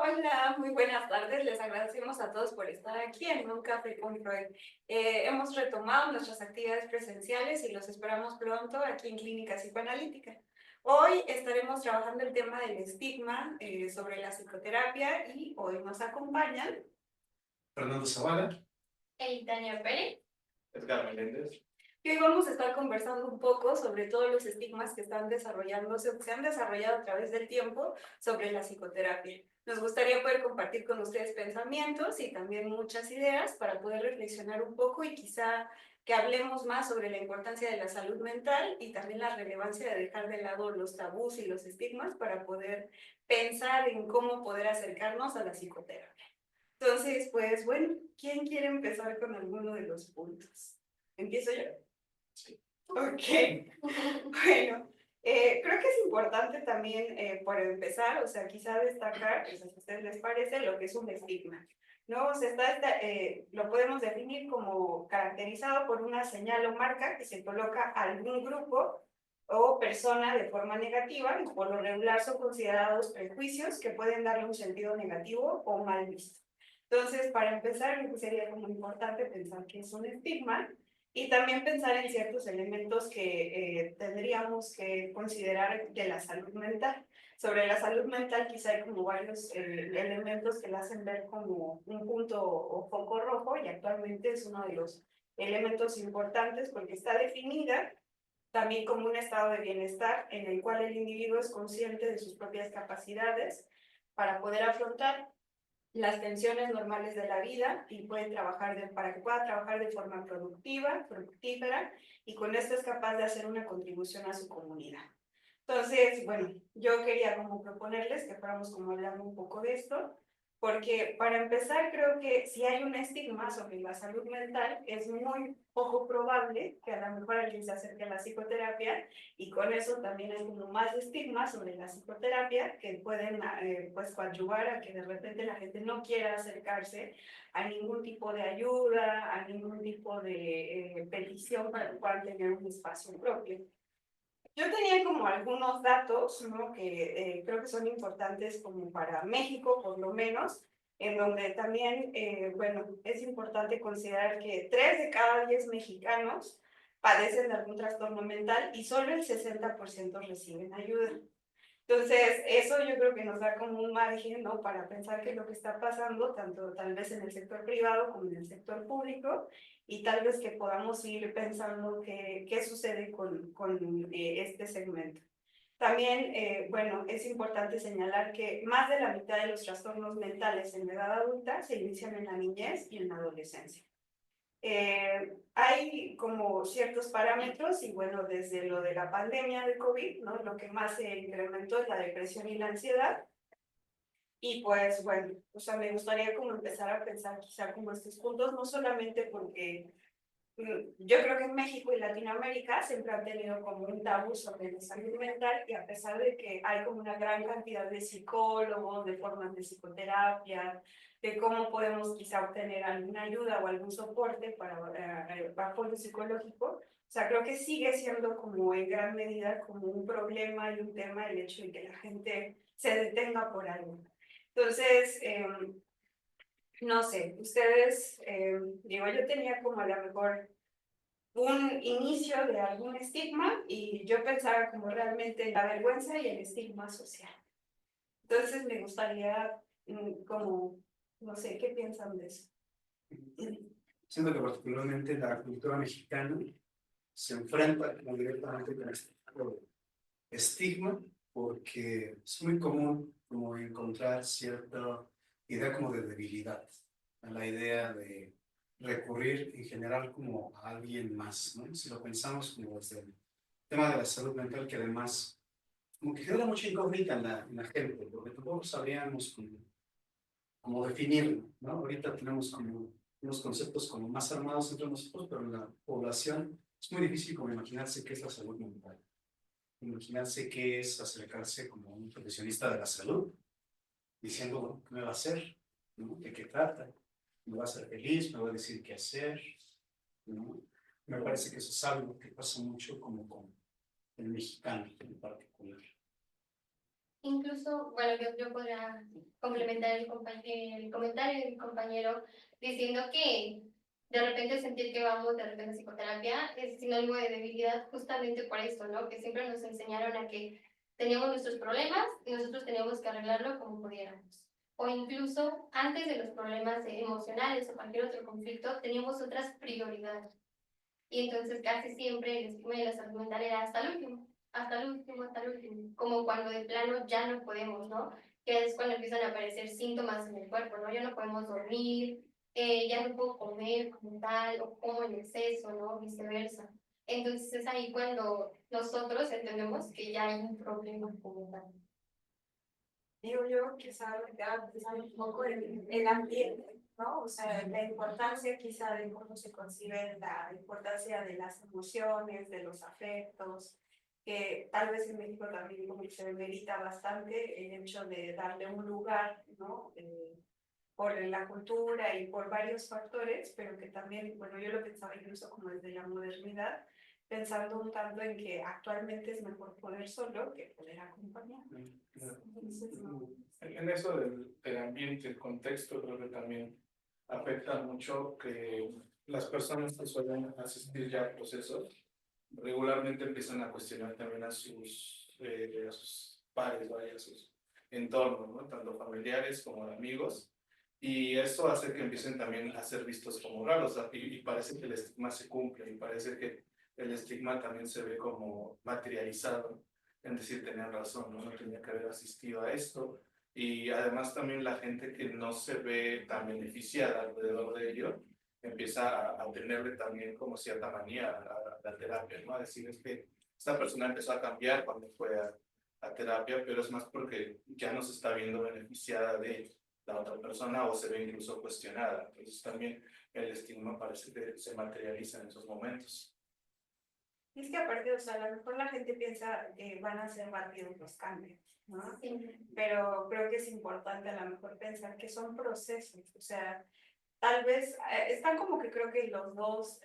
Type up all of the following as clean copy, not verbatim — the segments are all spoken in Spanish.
Hola, muy buenas tardes. Les agradecemos a todos por estar aquí en Un Café con Freud. Hemos retomado nuestras actividades presenciales y los esperamos pronto aquí en Clínica Psicoanalítica. Hoy estaremos trabajando el tema del estigma sobre la psicoterapia y hoy nos acompañan Fernando Zavala, Tania Pérez. Edgar Meléndez. y hoy vamos a estar conversando un poco sobre todos los estigmas que están desarrollándose o que se han desarrollado a través del tiempo sobre la psicoterapia. Nos gustaría poder compartir con ustedes pensamientos y también muchas ideas para poder reflexionar un poco y quizá que hablemos más sobre la importancia de la salud mental y también la relevancia de dejar de lado los tabús y los estigmas para poder pensar en cómo poder acercarnos a la psicoterapia. Entonces, pues bueno, ¿quién quiere empezar con alguno de los puntos? ¿Empiezo yo? Sí. Ok, bueno, creo que es importante también, por empezar, o sea, quizá destacar, pues, si a ustedes les parece, lo que es un estigma, ¿no? O sea, lo podemos definir como caracterizado por una señal o marca que se coloca a algún grupo o persona de forma negativa y por lo regular son considerados prejuicios que pueden darle un sentido negativo o mal visto. Entonces, para empezar, creo que sería como importante pensar que es un estigma y también pensar en ciertos elementos que tendríamos que considerar de la salud mental. Sobre la salud mental quizá hay como varios elementos que la hacen ver como un punto o foco rojo y actualmente es uno de los elementos importantes porque está definida también como un estado de bienestar en el cual el individuo es consciente de sus propias capacidades para poder afrontar las tensiones normales de la vida y pueden trabajar para que pueda trabajar de forma productiva, fructífera y con esto es capaz de hacer una contribución a su comunidad. Entonces, bueno, yo quería como proponerles que fuéramos como hablando un poco de esto, porque para empezar creo que si hay un estigma sobre la salud mental, es muy poco probable que a lo mejor alguien se acerque a la psicoterapia y con eso también hay como más estigmas sobre la psicoterapia que pueden pues coadyuvar a que de repente la gente no quiera acercarse a ningún tipo de ayuda, a ningún tipo de petición para que puedan tener un espacio propio. Yo tenía como algunos datos, ¿no? Que creo que son importantes como para México, por lo menos, en donde también, bueno, es importante considerar que 3 de cada 10 mexicanos padecen de algún trastorno mental y solo el 60% reciben ayuda. Entonces, eso yo creo que nos da como un margen, ¿no? Para pensar qué es lo que está pasando, tanto tal vez en el sector privado como en el sector público, y tal vez que podamos ir pensando qué sucede con este segmento. También, bueno, es importante señalar que más de la mitad de los trastornos mentales en la edad adulta se inician en la niñez y en la adolescencia. Hay como ciertos parámetros y bueno, desde lo de la pandemia de COVID, ¿no? Lo que más se incrementó es la depresión y la ansiedad. Y pues bueno, o sea, me gustaría como empezar a pensar quizá como estos puntos, no solamente porque yo creo que en México y Latinoamérica siempre han tenido como un tabú sobre la salud mental y a pesar de que hay como una gran cantidad de psicólogos, de formas de psicoterapia, de cómo podemos quizá obtener alguna ayuda o algún soporte para apoyo psicológico, o sea, creo que sigue siendo como en gran medida como un problema y un tema el hecho de que la gente se detenga por algo. Entonces, no sé, ustedes, digo, yo tenía como a lo mejor un inicio de algún estigma y yo pensaba como realmente en la vergüenza y el estigma social. Entonces me gustaría como, no sé, ¿qué piensan de eso? Siento que particularmente la cultura mexicana se enfrenta como directamente con este tipo de estigma porque es muy común como encontrar cierta idea como de debilidad, a la idea de recurrir en general como a alguien más, ¿no? Si lo pensamos como desde el tema de la salud mental, que además como que genera mucha incógnita en la gente, porque tampoco sabríamos cómo definirlo, ¿no? Ahorita tenemos como unos conceptos como más armados entre nosotros, pero en la población es muy difícil como imaginarse qué es la salud mental, imaginarse qué es acercarse como un profesionista de la salud, diciendo, bueno, ¿qué me va a hacer? ¿No? ¿De qué trata? ¿Me va a hacer feliz? ¿Me va a decir qué hacer? ¿No? Me parece que eso es algo que pasa mucho como con el mexicano en particular. Incluso, bueno, yo podría complementar el comentario de mi compañero diciendo que de repente sentir que vamos de repente a psicoterapia es sinónimo de debilidad justamente por esto, ¿no? Que siempre nos enseñaron a que teníamos nuestros problemas y nosotros teníamos que arreglarlo como pudiéramos. O incluso antes de los problemas emocionales o cualquier otro conflicto, teníamos otras prioridades. Y entonces casi siempre el esquema de la salud mental era hasta el último, hasta el último, hasta el último. Como cuando de plano ya no podemos, ¿no? Que es cuando empiezan a aparecer síntomas en el cuerpo, ¿no? Ya no podemos dormir, ya no puedo comer como tal, o como en exceso, ¿no? Viceversa. Entonces es ahí cuando nosotros entendemos que ya hay un problema como tal. Digo yo, quizá ya pensando un poco en el ambiente, ¿no? O sea, la importancia quizá de cómo se concibe la importancia de las emociones, de los afectos, que tal vez en México también como que se demerita bastante el hecho de darle un lugar, ¿no? Por la cultura y por varios factores, pero que también, bueno, yo lo pensaba incluso como desde la modernidad, pensando un tanto en que actualmente es mejor poder solo que poder acompañar. Entonces, no. En eso del ambiente, el contexto, creo que también afecta mucho que las personas que suelen asistir ya a procesos regularmente empiezan a cuestionar también a sus pares, vaya, a sus entornos, ¿no? Tanto familiares como de amigos. Y eso hace que empiecen también a ser vistos como raros, y parece que el estigma se cumple, y parece que el estigma también se ve como materializado, en decir, tenían razón, ¿no? No tenía que haber asistido a esto. Y además también la gente que no se ve tan beneficiada alrededor de ello, empieza a tenerle también como cierta manía a la terapia, ¿no? A decir, es que esta persona empezó a cambiar cuando fue a terapia, pero es más porque ya no se está viendo beneficiada de la otra persona o se ve incluso cuestionada. Entonces también el estigma parece que se materializa en esos momentos. Y es que aparte, o sea, a lo mejor la gente piensa que van a ser rápidos los cambios, ¿no? Sí. Pero creo que es importante a lo mejor pensar que son procesos, o sea, tal vez están como que creo que los dos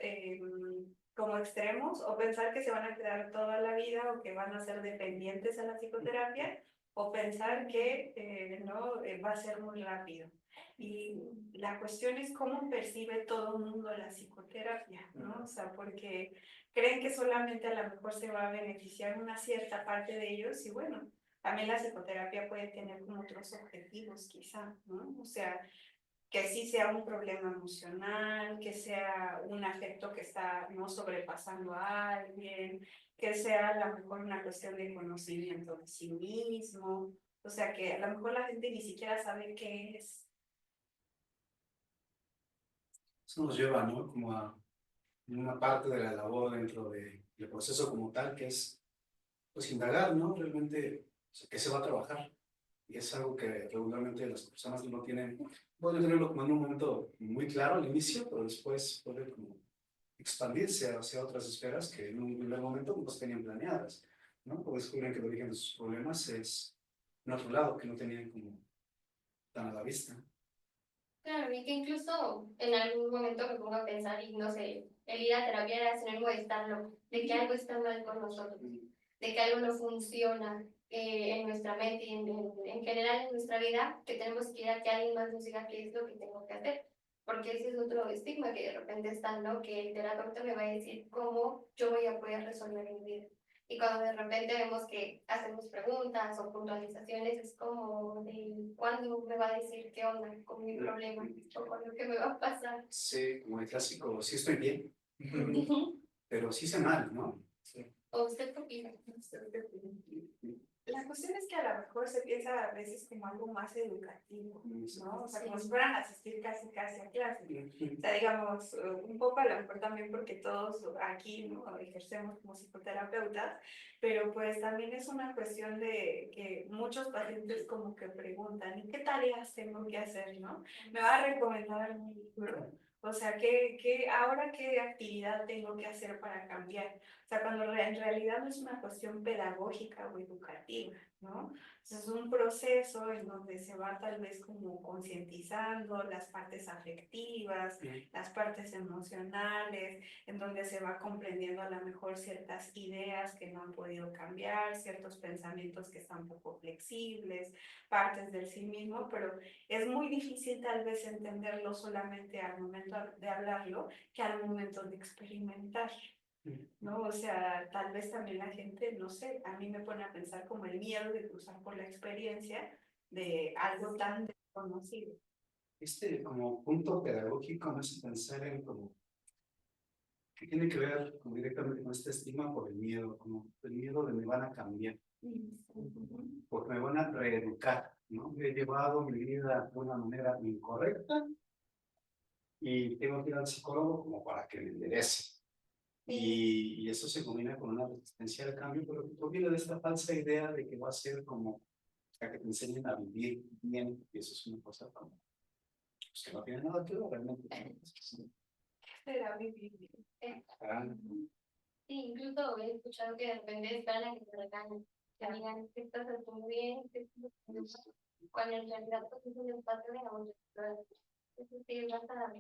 como extremos, o pensar que se van a quedar toda la vida o que van a ser dependientes a la psicoterapia, o pensar que no va a ser muy rápido. Y la cuestión es cómo percibe todo el mundo la psicoterapia, ¿no? O sea, porque creen que solamente a lo mejor se va a beneficiar una cierta parte de ellos y bueno, también la psicoterapia puede tener como otros objetivos quizá, ¿no? O sea, que sí sea un problema emocional, que sea un afecto que está no sobrepasando a alguien, que sea a lo mejor una cuestión de conocimiento de sí mismo, o sea que a lo mejor la gente ni siquiera sabe qué es. Eso nos lleva, ¿no? Como a una parte de la labor dentro del proceso como tal, que es, pues, indagar, ¿no? Realmente, o sea, qué se va a trabajar. Y es algo que regularmente las personas no tienen, pueden tenerlo como en un momento muy claro al inicio, pero después puede como expandirse hacia otras esferas que en un primer momento no tenían planeadas, ¿no? O descubren que el origen de sus problemas es en otro lado, que no tenían como tan a la vista. Claro, y que incluso en algún momento me pongo a pensar, y no sé, el ir a terapia era sinónimo de estar loco, de que algo está mal con nosotros, de que algo no funciona en nuestra mente y en general en nuestra vida, que tenemos que ir a que alguien más nos diga qué es lo que tengo que hacer. Porque ese es otro estigma que de repente está, ¿no? Que el terapeuta me va a decir cómo yo voy a poder resolver mi vida. Y cuando de repente vemos que hacemos preguntas o puntualizaciones, es como de cuándo me va a decir qué onda con mi problema o con lo que me va a pasar. Sí, como el clásico, sí estoy bien, pero sí sé mal, ¿no? Sí. ¿O usted qué opina? La cuestión es que a lo mejor se piensa a veces como algo más educativo, ¿no? O sea, como Sí. si fueran a asistir casi a clase. O sea, digamos, un poco a lo mejor también porque todos aquí, ¿no? Ejercemos como psicoterapeutas, pero pues también es una cuestión de que muchos pacientes como que preguntan, ¿y qué tareas tengo que hacer, no? ¿Me va a recomendar algún libro? O sea, ahora qué actividad tengo que hacer para cambiar? O sea, cuando en realidad no es una cuestión pedagógica o educativa, ¿no? Es un proceso en donde se va tal vez como concientizando las partes afectivas, las partes emocionales, en donde se va comprendiendo a lo mejor ciertas ideas que no han podido cambiar, ciertos pensamientos que están poco flexibles, partes del sí mismo, pero es muy difícil tal vez entenderlo solamente al momento de hablarlo que al momento de experimentar. ¿No? O sea, tal vez también la gente, no sé, a mí me pone a pensar como el miedo de cruzar por la experiencia de algo tan desconocido. Como punto pedagógico, no sé pensar en como que tiene que ver como directamente con este estigma por el miedo, como el miedo de me van a cambiar, porque me van a reeducar, ¿no? He llevado mi vida de una manera incorrecta y tengo que ir al psicólogo como para que me enderece. Y eso se combina con una resistencia al cambio, pero que proviene de esta falsa idea de que va a ser como para que te enseñen a vivir bien, y eso es una cosa como, pues, que no tiene nada que ver realmente. Será vivir bien. Sí, incluso he escuchado que de repente esperan a que te regañen, que digan que estás haciendo bien, que estás haciendo mal, cuando en realidad pues es un espacio de autoexploración. Es decir, vas a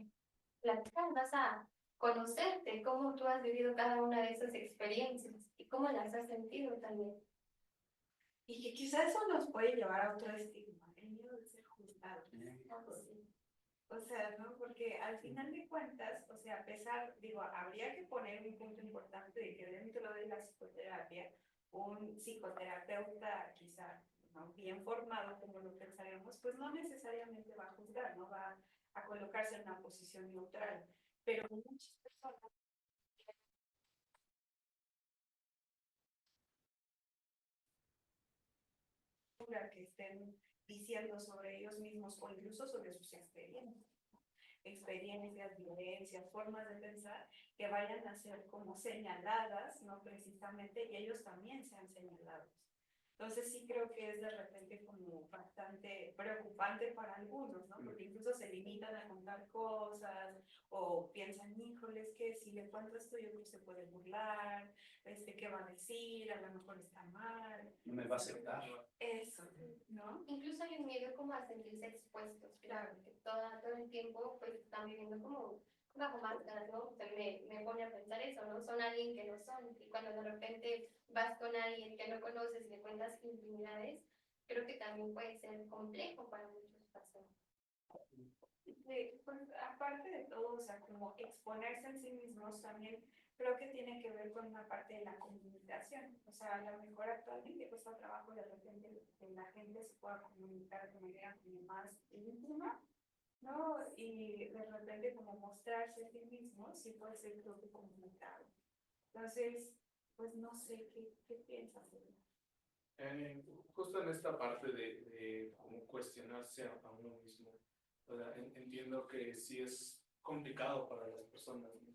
platicar, vas a conocerte, cómo tú has vivido cada una de esas experiencias y cómo las has sentido también. Y que quizás eso nos puede llevar a otro estigma, el miedo de ser juzgados. O sea, ¿no? Porque al final de cuentas, o sea, a pesar, digo, habría que poner un punto importante de que dentro de la psicoterapia, un psicoterapeuta quizá ¿no? bien formado, como lo pensaremos, pues no necesariamente va a juzgar, no va a colocarse en una posición neutral. Pero muchas personas que estén diciendo sobre ellos mismos o incluso sobre sus experiencias, vivencias, formas de pensar, que vayan a ser como señaladas, ¿no? Precisamente, y ellos también sean señalados. Entonces sí creo que es de repente como bastante preocupante para algunos, ¿no? Porque incluso se limitan a contar cosas o piensan, híjoles, que si le cuento esto yo creo que se puede burlar, ¿qué va a decir? A lo mejor está mal. No me va a aceptar. Eso, ¿no? Incluso hay un miedo como a sentirse expuestos, claro, que todo el tiempo pues están viviendo como bajo máscaras, ¿no? O sea, me pone a pensar eso, ¿no? Son alguien que no son, y cuando de repente vas con alguien que no conoces y le cuentas intimidades, creo que también puede ser complejo para muchas personas. Pues, aparte de todo, o sea, como exponerse en sí mismos también creo que tiene que ver con una parte de la comunicación. O sea, a lo mejor actualmente cuesta trabajo de repente que la gente se pueda comunicar de manera como más íntima, ¿no? Y de repente como mostrarse a sí mismo, sí puede ser creo que complicado. Entonces, pues no sé qué piensas. Justo en esta parte de cómo cuestionarse a uno mismo, o sea, entiendo que sí es complicado para las personas, ¿no?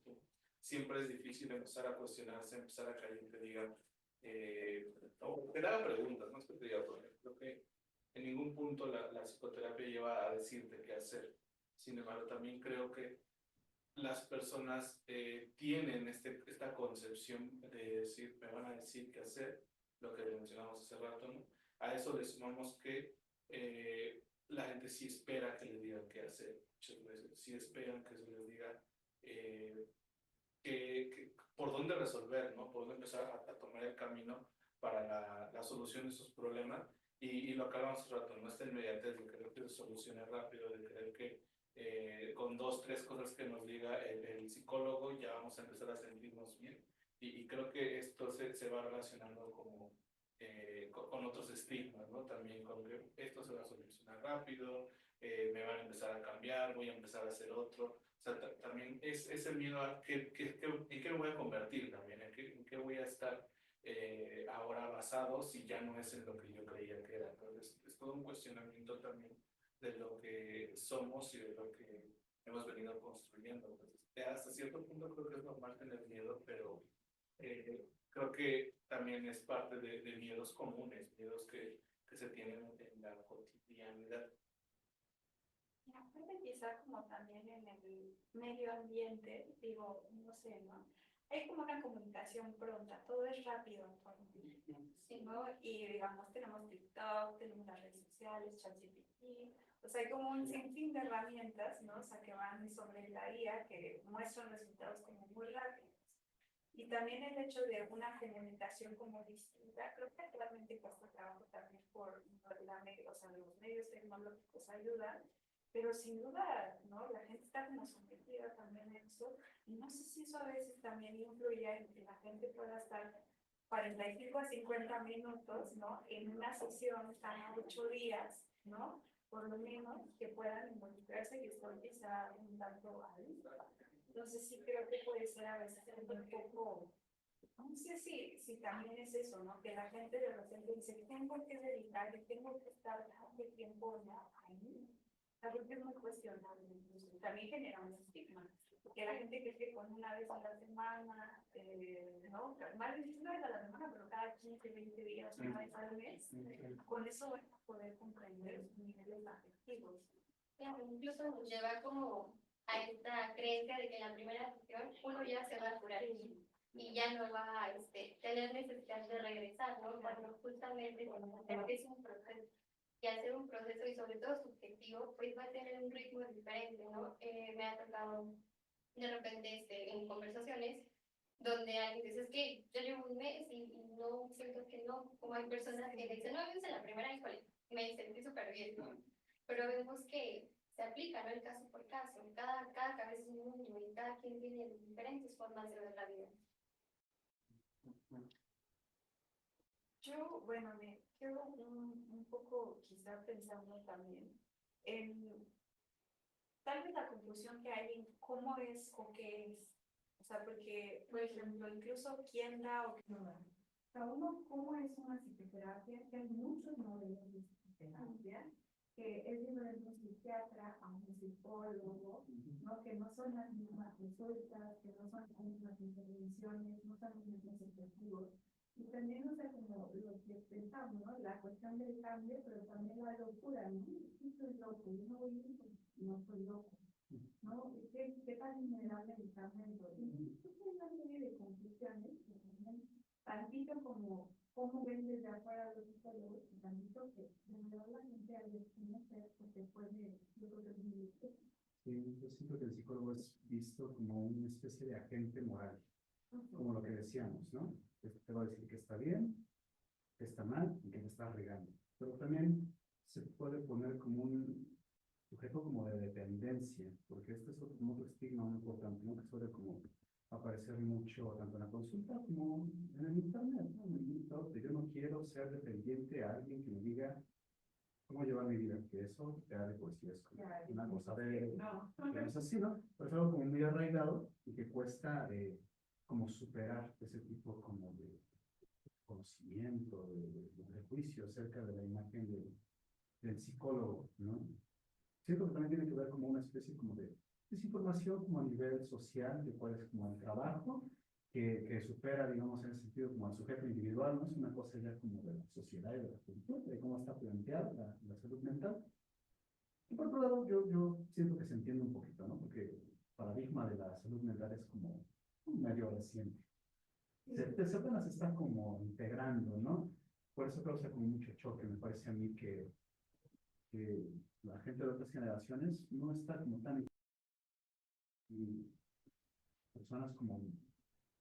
Siempre es difícil empezar a cuestionarse, empezar a que alguien te diga, o te haga preguntas, no es que te diga, por ejemplo, que en ningún punto la psicoterapia lleva a decirte qué hacer. Sin embargo, también creo que las personas tienen esta concepción de decir, me van a decir qué hacer, lo que mencionamos hace rato, ¿no? A eso le sumamos que la gente sí espera que le digan qué hacer, muchas veces, sí esperan que se les diga por dónde resolver, ¿no? Por dónde empezar a tomar el camino para la solución de sus problemas. Y lo que hablamos hace rato, ¿no? Esta inmediatez de querer que se solucione rápido, de creer que con 2, 3 cosas que nos diga el psicólogo ya vamos a empezar a sentirnos bien. Y creo que esto se va relacionando como, con otros estigmas, ¿no? También con que esto se va a solucionar rápido, me van a empezar a cambiar, voy a empezar a hacer otro. O sea, también es el miedo a en qué me voy a convertir también, en qué voy a estar ahora basado si ya no es en lo que yo creía que era. Entonces, es todo un cuestionamiento también de lo que somos y de lo que hemos venido construyendo. Entonces, hasta cierto punto creo que es normal tener miedo, pero creo que también es parte de miedos comunes, miedos que se tienen en la cotidianidad. Y aparte quizá como también en el medio ambiente, digo, no sé, ¿no? hay como una comunicación pronta, todo es rápido, ¿sí, no? Y digamos, tenemos TikTok, tenemos las redes sociales, ChatGPT, o sea, hay como un sinfín de herramientas, ¿no? O sea, que van sobre la IA, que muestran resultados como muy rápidos. Y también el hecho de una comunicación como distinta, creo que actualmente cuesta trabajo también por o sea, los medios tecnológicos ayudan, pero sin duda, ¿no? La gente está como sometida también a eso, y no sé si eso a veces también influye en que la gente pueda estar 45 a 50 minutos, ¿no? En una sesión cada 8 días, ¿no? Por lo menos que puedan involucrarse y esto quizá un tanto adulto. Entonces sí creo que puede ser a veces un poco, no sé si también es eso, ¿no? Que la gente de repente dice, tengo que dedicar, tengo que estar tanto tiempo ahí. Creo que es muy cuestionable. Incluso. También genera un estigma. Porque la gente cree que con una vez a la semana, ¿no? Más de una vez a la semana, pero cada 15, 20 días, una vez al mes, con eso van a poder comprender sus niveles afectivos. Incluso nos lleva como a esta creencia de que en la primera sesión uno ya se va a curar y ya no va a tener necesidad de regresar, ¿no? Cuando justamente es un proceso. Y al ser un proceso y sobre todo subjetivo, pues va a tener un ritmo diferente, ¿no? Me ha tocado de repente en conversaciones donde alguien dice, es que yo llevo un mes y no siento que no, como hay personas que dicen, no, yo en la primera, híjole, me sentí súper bien, ¿no? Pero vemos que se aplica, ¿no? El caso por caso, cada cabeza es un mundo y cada quien tiene diferentes formas de ver la vida. Yo, bueno, me quedo un poco quizá pensando también en tal vez la confusión que hay en cómo es o qué es. O sea, porque, por ejemplo, incluso quién da o qué no da. Cada uno, ¿cómo es una psicoterapia? Que hay muchos modelos de psicoterapia, que es diferente un psiquiatra a un psicólogo, ¿no? Que no son las mismas consultas, que no son las mismas intervenciones, no son los mismos objetivos. Y también, o sea, como lo que pensamos, ¿no? La cuestión del cambio, pero también la locura, ¿no? Sí, soy loco, yo no voy bien, no soy loco, ¿no? ¿Qué tan innegable el cambio? Y hay una serie de conclusiones que también, tantito como cómo ven desde afuera los psicólogos, y tantito que de verdad la gente al desconocer, porque puede, yo creo que es muy difícil. Sí, yo siento que el psicólogo es visto como una especie de agente moral, como lo que decíamos, ¿no? Te va a decir que está bien, que está mal y que te está regando. Pero también se puede poner como un sujeto como de dependencia, porque este es otro estigma muy importante, ¿no? Que suele como aparecer mucho tanto en la consulta como en el internet, ¿no? En el TikTok, de yo no quiero ser dependiente a alguien que me diga cómo llevar mi vida, que eso ya de por sí es como una cosa de, que no es así, ¿no? Pero es algo como muy arraigado y que cuesta como superar ese tipo como de conocimiento, de prejuicio acerca de la imagen del psicólogo, ¿no? Siento que también tiene que ver como una especie como de desinformación como a nivel social, de cuál es como el trabajo, que supera, digamos, en el sentido como al sujeto individual, no es una cosa ya como de la sociedad y de la cultura, de cómo está planteada la salud mental. Y por otro lado, yo siento que se entiende un poquito, ¿no? Porque el paradigma de la salud mental es como medio reciente. Se apenas está como integrando, ¿no? Por eso causa como mucho choque, me parece a mí que la gente de otras generaciones no está como tan... Y personas como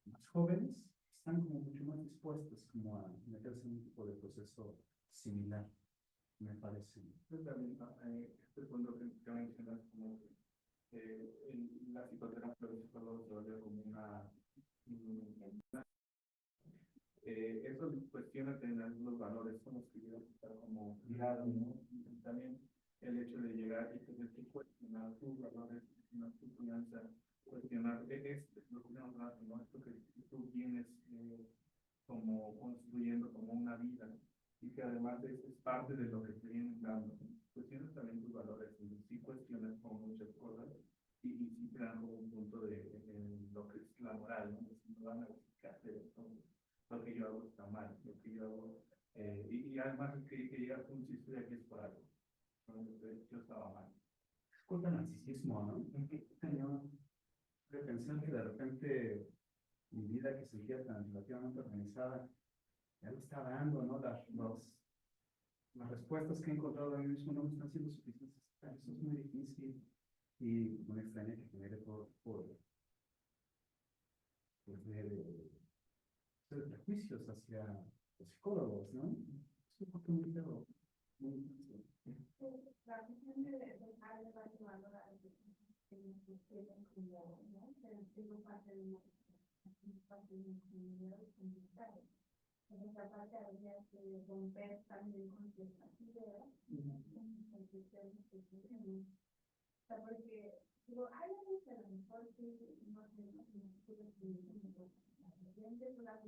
más jóvenes están como mucho más dispuestas como a meterse en un tipo de proceso similar, me parece. Yo también, este punto que mencionas, como la psicoterapia de psicólogos se vuelve como eso cuestiona tener los valores con los que yo estar como ligado, ¿no? Y también el hecho de llegar y tener que cuestionar tus valores, cuestionar tu crianza, cuestionar lo que nos hablando, ¿no? Esto que tú vienes como construyendo como una vida y que además es parte de lo que te vienen dando. Cuestionas también tus valores, y sí cuestionas como muchas cosas y sí te dan como un punto de lo que es la moral, ¿no? Si no van a verificar lo que yo hago está mal, lo que yo hago, y además que llegas a un chiste de que es por algo, ¿no? Yo estaba mal. Es culpa del narcisismo, ¿no? Cañón de pensar que de repente mi vida que sentía tan relativamente organizada, ya lo está dando, ¿no? Las respuestas que he encontrado a mí mismo no me están siendo suficientes. Eso es muy difícil y no me extraña que genere por prejuicios hacia los psicólogos, ¿no? Es un poco muy feo, muy difícil. La cuestión de dejar de evaluar que nos tienen como, ¿no? Pero tengo parte de una comunidad comunitaria. Entonces, aparte habría que romper también con ciertas ideas, con criterios que tenemos. O sea, porque, digo, hay algo que a lo mejor sí no tenemos en el futuro que solamente va a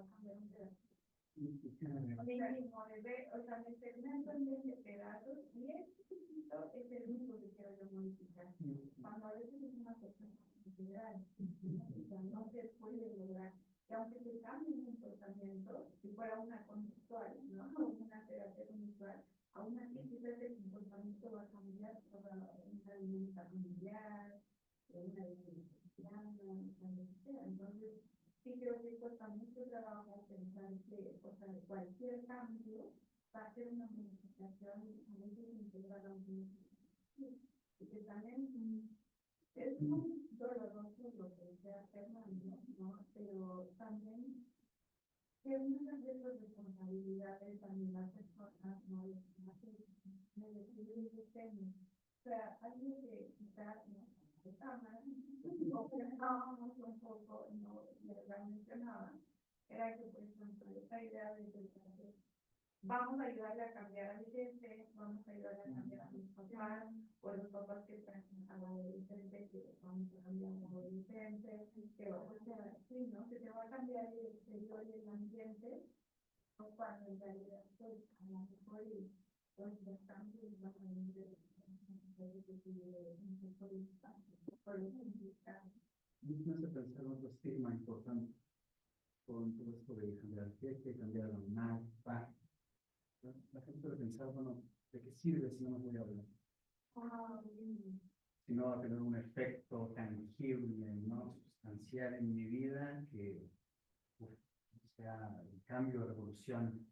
cambiar un pedazo. O sea, me segmento en 20 pedazos y esto es el único que quiero yo modificar. Cuando a veces es una persona general, o sea, no se puede lograr. Y aunque se cambie un comportamiento, si fuera una conductual, ¿no? O una terapia conductual, aún así quizás el comportamiento va a cambiar por una dinámica familiar, una dinámica cristiana, donde sea. Entonces, sí creo que cuesta mucho trabajo pensar que, o sea, cualquier cambio va a ser una modificación a veces integral a un y que también es muy doloroso lo que se hace, ¿no? Pero también que muchas de las responsabilidades también las personas, ¿no? Los que me deciden ese tema. O sea, algo que quizás no está mal, o pensábamos un poco, no ya mencionaba, era que, por ejemplo, esta idea de que vamos a ayudarle a cambiar a mi gente, vamos a ayudarle a cambiar a mis papás, o los papás que están a la adolescente, que vamos a cambiar a la adolescente, que vamos a, sí, ¿no? Que te va a cambiar el exterior y el ambiente, o cuando en realidad, pues, a lo mejor los cambios van a venir de Me hace pensar en otro estigma importante con todo esto de cambiar el jefe, cambiar la mamá, la gente debe pensar, bueno, ¿de qué sirve si no me voy a hablar? Si no va a tener un efecto tangible, ¿no? Sustancial en mi vida que sea el cambio, revolución,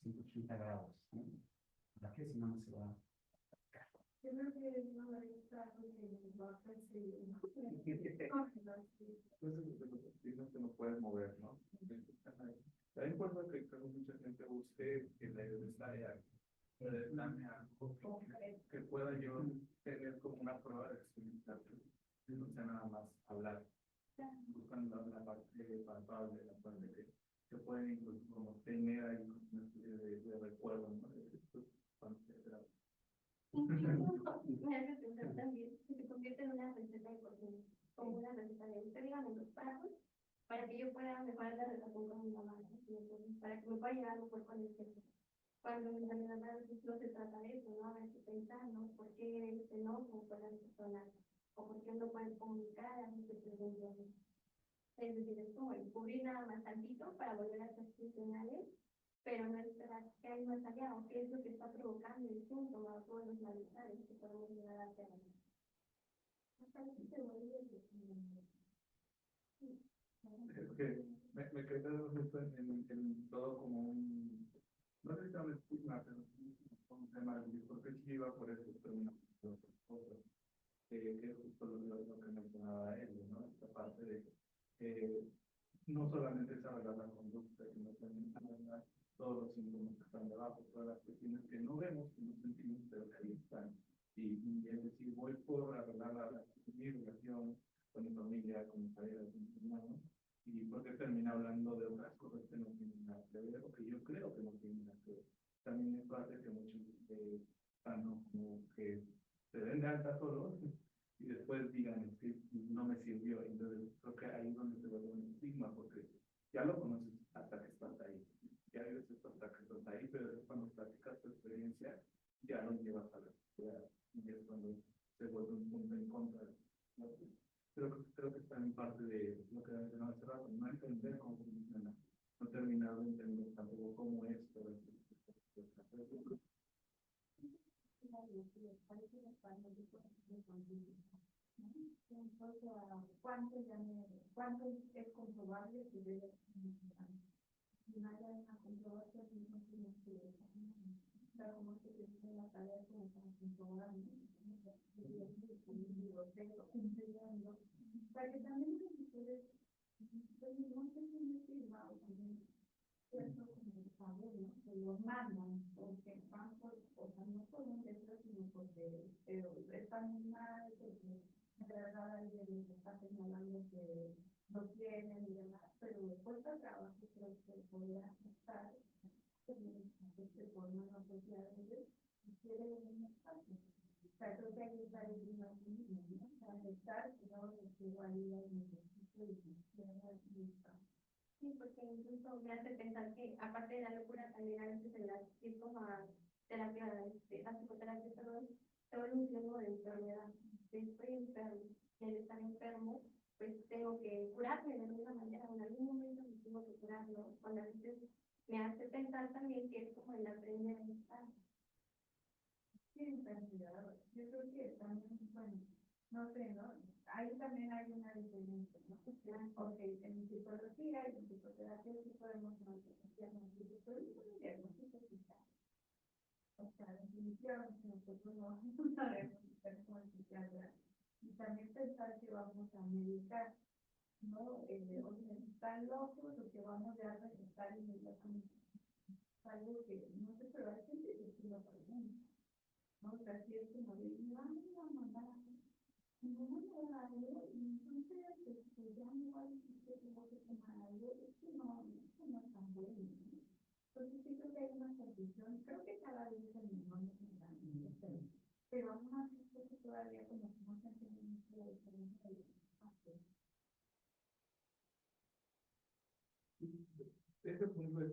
180 grados, ¿no? ¿Para qué si no se va? Yo creo que no me gusta porque va a perseguir, ¿no? Entonces, los objetivos que no puedes mover, ¿no? También por lo que mucha gente busque que la necesaria dame algo que pueda yo tener como una prueba de experiencia, no sea nada más hablar, buscando la parte palpable, la parte que pueden incluso como tener ahí una especie de recuerdo, ¿no? Me hace pensar también que se convierte en una receta de cocina, como una receta de usted dígame los pasos para que yo pueda mejorar la relación con mi mamá, para que me pueda llevar mejor con el jefe. Cuando en realidad a veces no se trata de eso, ¿no? A veces pensar, ¿no? ¿Por qué este enojo con las personas? ¿O por qué no pueden comunicar a veces preguntas? Es decir, es como descubrir nada más tantito para volver a ser funcionales, pero no esperar que hay más allá o qué es lo que está provocando el síntoma o todos los malestares que podemos llegar a tener. Es que me quedé justo en todo como un, no sé si es un estigma, pero un tema de porque sí iba por eso, pero una cosa, que es justo lo que mencionaba él, ¿no? Esta parte de no solamente es arreglar la conducta, sino también arreglar todos los síntomas que están debajo, todas las cuestiones que no vemos, que no sentimos, pero que ahí están. Y es decir, voy por arreglar mi relación con mi familia, con mi pareja, con mis hermanos, y porque termina hablando de otras cosas que no tienen nada que ver, o que yo creo que no tienen nada que ver. También es parte que muchos están como que se den de alta solo y después digan, es que no me sirvió. Entonces creo que ahí es donde se vuelve un estigma, porque ya lo conoces hasta que estás ahí, ya vives esto hasta que estás ahí, pero después cuando platicas tu experiencia, ya lo llevas a la sociedad, y es cuando se vuelve un punto en contra. ¿No? Creo que está en parte de lo que mencionaba hace rato, no entender cómo funciona, no terminar de entender tampoco cómo es todo esto. ¿no? Entonces, ¿cuánto es comprobable que debe funcionar? Si no hay una comprobación, no tiene que examinar. O sea, como que se tiene la tarea como para comprobar, ¿no? Cumpliendo. Para que también los ustedes, pues no sé si me firma o también cierto como el favor, ¿no? Que los mandan, porque van por, o sea, no por un deseo, sino porque están mal, porque de verdad alguien les está señalando que no quieren y demás, pero después del trabajo creo que podría estar por una sociedad de ellos y quiere un espacio. O sea, creo que hay que estar en una misma, ¿no? Para estar, no igualdad y necesito y espacio. Sí, porque incluso me hace pensar que aparte de la locura también a veces en las ir como a terapia, la psicoterapia, perdón, se vuelve un sinónimo de enfermedad. Si estoy enfermo y al estar enfermo, pues tengo que curarme de alguna manera, en algún momento me tengo que curar, ¿no? Cuando a veces me hace pensar también que es como el aprender a estar. Sí, enfermedad. Yo creo que también, bueno, no sé, ¿no? Ahí también hay una diferencia, ¿no? Ok, en psicología y en psicoterapia sí podemos diagnosticar, pero no podemos diagnosticar quizás. O sea, definitivamente nosotros no sabemos estar como el psiquiatra. Y también pensar que vamos a medicar, ¿no? O sea, están locos o que vamos a recetar inmediatamente. Algo que no sé, pero hay gente que sí lo pregunta, ¿no? O sea, si es como de, no, no, no, no, no, y entonces ya no hay que tengo que tomar algo, es que no es tan bueno. Entonces sí creo que hay una confusión, creo que cada vez el mismo pero aún así creo que todavía como que no se entiende mucho la diferencia de los espacios. Ese punto es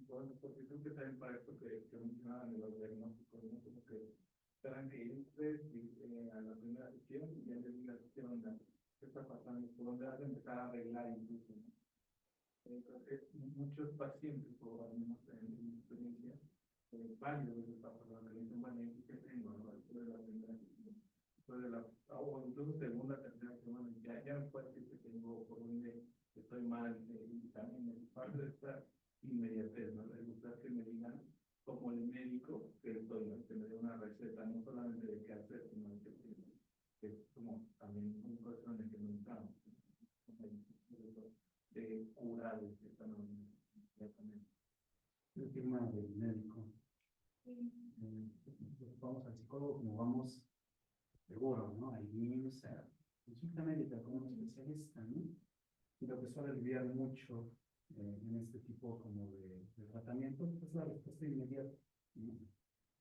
bueno, porque creo que también para esto que mencionaban de los diagnósticos, ¿no? Como que estarán que ir a la primera sesión y ya en la sesión qué está pasando, por dónde vas a empezar a arreglar incluso, ¿no? Entonces, muchos pacientes, o al menos en mi experiencia, varios de los pacientes que dicen, bueno, ¿qué tengo? ¿No? Después de la primera sesión, después de la, o incluso segunda, tercera semana, ya me puede decir que tengo por donde estoy mal, y también es parte de esta inmediatez, ¿no? De gustar que me digan, como el médico que estoy, ¿no? Que me dé una receta, no solamente de qué hacer, sino de qué que es como también un cuestión de que no estamos de curar de cierta manera. El tema del médico. Vamos al psicólogo como vamos seguro, ¿no? Al IMSS, a consulta médica como un especialista, ¿no? Y lo que suele aliviar mucho en este tipo como de tratamiento es la respuesta inmediata, ¿no?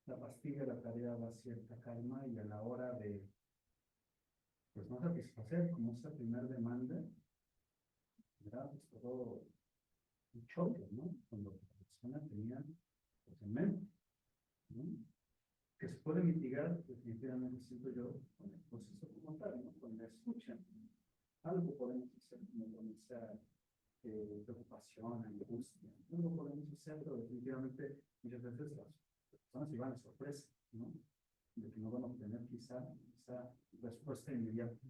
La pastilla, la tarea da cierta calma y a la hora de, pues no satisfacer como esa primera demanda, ¿verdad? Pues todo un choque, ¿no? Cuando la persona tenía pues, en mente, ¿no? Que se puede mitigar, definitivamente siento yo, con el proceso como tal, ¿no? Con la escucha. Algo podemos hacer como con esa preocupación, angustia. Algo podemos hacer, pero definitivamente muchas veces las personas se van a sorpresa, ¿no? De que no van a obtener quizá esa respuesta inmediata.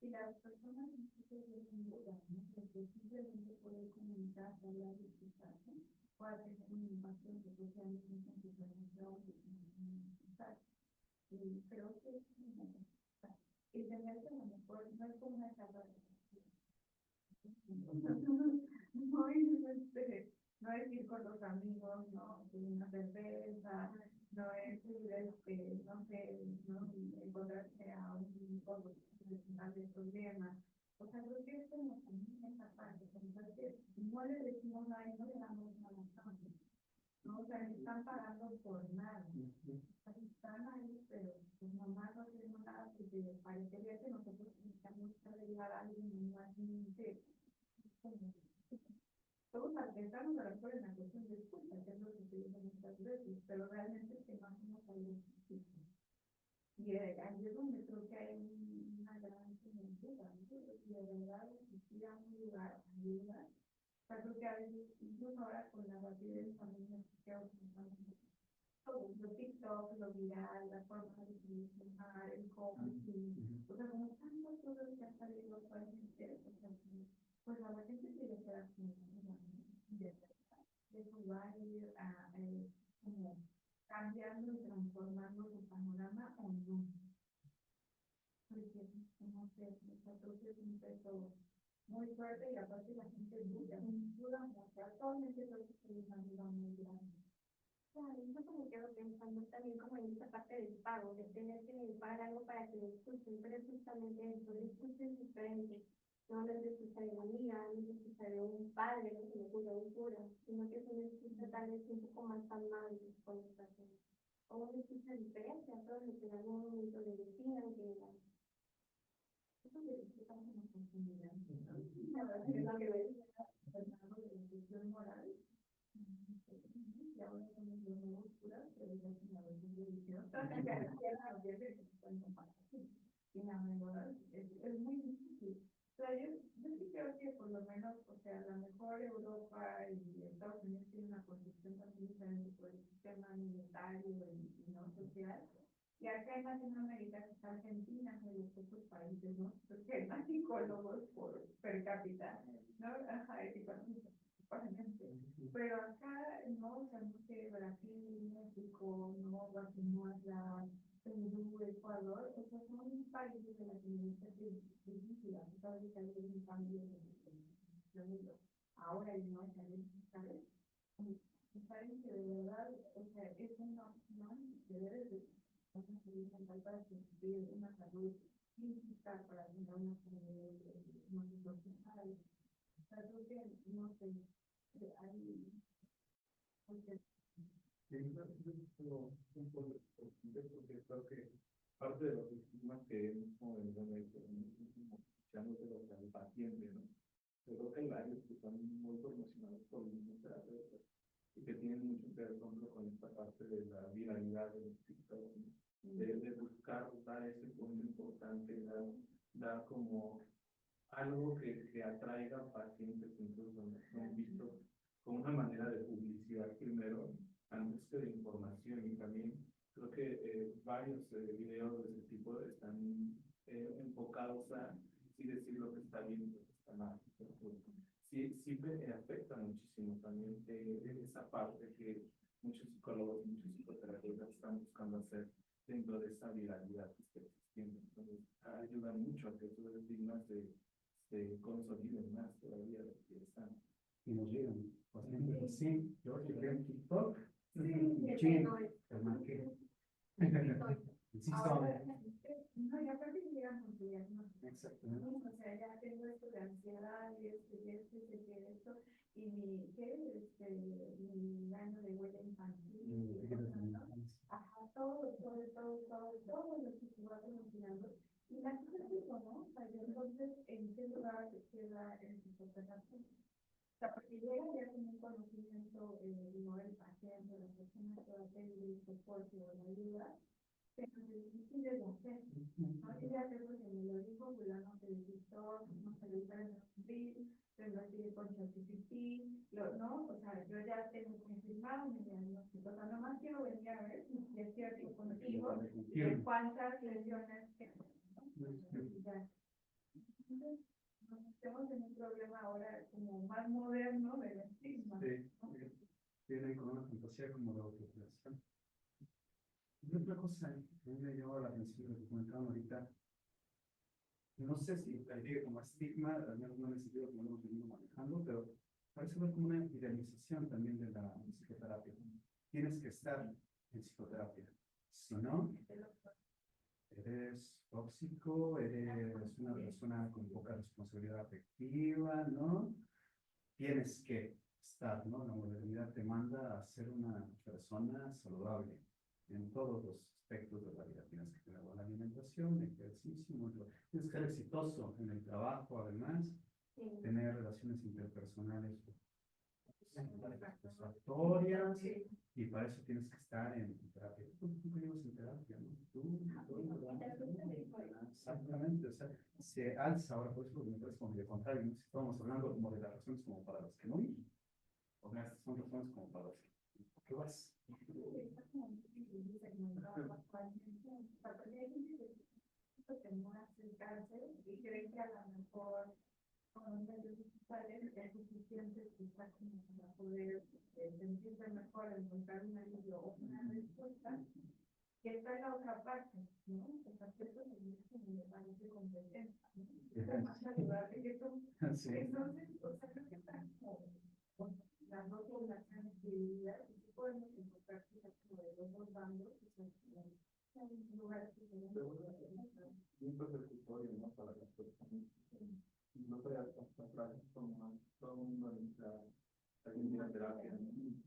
Y las personas no tienen duda, ¿no? Porque simplemente poder comunicar, hablar y expresarse, puede tener un impacto socialmente en su organización y tal. Y creo que es como, entenderse a lo mejor no es como una etapa de no es ir con los amigos, no, una cerveza, no es ir, no sé, no encontrarse a un profesional de problemas. O sea, creo que es como también esa parte, pensar que no le decimos a él, no le damos nada, ¿no? O sea, están pagando por nada. Están ahí, pero pues nomás no hacemos nada porque parecería que nosotros necesitamos arreglar algo manualmente. Todos pensamos a lo mejor en la cuestión de escucha, que es lo que se dice muchas veces, pero realmente es que no hacemos algo específico. Y ahí es donde creo que hay una gran coyuntura, ¿no? Y de verdad existir a un lugar, ayuda. O sea, creo que a veces, incluso ahora con la rapidez también me quedo pensando todo, lo TikTok, lo viral, la forma de comunicar, el copy, o sea, como tantas cosas que han salido actualmente, o sea, pues a la gente se le queda como de eso va a ir como cambiando y transformando su panorama o no. Porque, no sé, creo que es un peso muy fuerte y aparte la gente duda mucho. Actualmente creo que es una duda muy grande. Claro, eso me quedo pensando también como en esta parte del pago, de tener que pagar algo para que lo escuchen, pero es justamente eso, lo escuchen diferente. No lo escucha de una amiga, no lo escucha de un padre, no se le ocurre un cura, sino que es una escucha tal vez un poco más amable con esta persona. O una escucha diferente a todo lo que en algún momento le decían que era. Eso que estamos en la continuidad. La verdad es lo que ves, hablando de la cuestión moral. Y ahora somos los nuevos curas, pero ya es una versión de edición. Y la verdad es muy difícil. O sea, yo sí creo que por lo menos, o sea, a lo mejor Europa y Estados Unidos tienen una concepción también diferente por el sistema alimentario y no social. Y acá en Latinoamérica está Argentina, de los otros países, ¿no? Porque hay más psicólogos por per cápita, ¿no? Ajá, y pero acá, no, o sea, no sé, Brasil, México, ¿no? Guatemala, Perú, Ecuador, o sea, son países de Latinoamérica que es difícil, a pesar de que hay un cambio de mundo. Ahora y no, ¿sabes? Me parece que de verdad, o sea, es una opción que debe de una salud mental para construir una salud física, para tener una salud emocional. O sea, creo que, no sé, hay, porque Sí, yo un poco porque creo que parte de los estigmas que hemos como escuchamos de los del paciente, ¿no? Yo creo que hay varios que están muy promocionados por los mismos terapeutas y que tienen mucho que ver con esta parte de la viralidad de los TikTok, ¿no? De buscar dar ese punto importante, dar como algo que atraiga pacientes, incluso no han visto como una manera de publicidad primero, antes que de información. Y también creo que varios videos de ese tipo están enfocados a sí decir lo que está bien y lo que está mal. Entonces, sí, sí afecta muchísimo también esa parte que muchos psicólogos, muchos psicoterapeutas están buscando hacer dentro de esa viralidad que está existiendo. Entonces, ayuda mucho a que esos estigmas se consoliden más todavía de lo que están. Y nos llegan pacientes así, yo llegué en TikTok, sí, chin, te marqué. Sí, ahora, no, y aparte que llegan con tu diagnóstico. exactamente. O sea, ya tengo esto de ansiedad y esto, y mi daño de huella infantil, ajá, todo lo que se va relacionando. Y la cosa es eso, ¿no? O sea, y entonces, ¿en qué lugar queda el psicoterapeuta? O sea, porque llega ya con un conocimiento, no el paciente, la persona que va a pedir el soporte o la ayuda, pero es difícil de hacer. No quiere hacer porque me lo dijo, fulano se desistó, no se lo hizo en el se lo sigue con ChatGPT, ¿no? O sea, yo ya tengo confirmado mi diagnóstico, o sea, nomás quiero venir a ver si es cierto contigo, de cuántas lesiones tengo, ¿no? Entonces, nos estamos en un problema ahora como más moderno del estigma. Sí, tienen con una fantasía como de autocreación. Y otra cosa que a mí me llamó la atención, lo que comentaban ahorita, no sé si califica como estigma, al menos no en el sentido como lo hemos venido manejando, pero parece ver como una idealización también de la psicoterapia. Tienes que estar en psicoterapia, si no, eres tóxico, eres una persona con poca responsabilidad afectiva, ¿no? Tienes que estar, ¿no? La modernidad te manda a ser una persona saludable en todos los aspectos de la vida. Tienes que tener buena alimentación, ejercicio, tienes que ser exitoso en el trabajo, además, tener relaciones interpersonales satisfactorias, y para eso tienes que estar en terapia. ¿Tú llevas en terapia, no? ¿Tú? Exactamente, o sea, se alza ahora, por eso me parece como de contrario, ¿no? Si estamos hablando como de las razones como para las que no ir, o sea, estas son razones como para las que, ¿por qué vas? Temor a acercarse y creen que a lo mejor con los medios digitales es suficiente quizás como para poder sentirse mejor, encontrar un alivio o una respuesta, que está en la otra parte, ¿no? El aspecto de me parece competencia, ¿no? Es más saludable que tú. Sí. Entonces, o sea, creo que están como las dos poblaciones divididas y sí podemos encontrar quizás como de los dos bandos, en lugares diferentes. Un persecutorio, ¿no? Para las personas. No soy hasta frases como todo el mundo necesita alguien de terapia.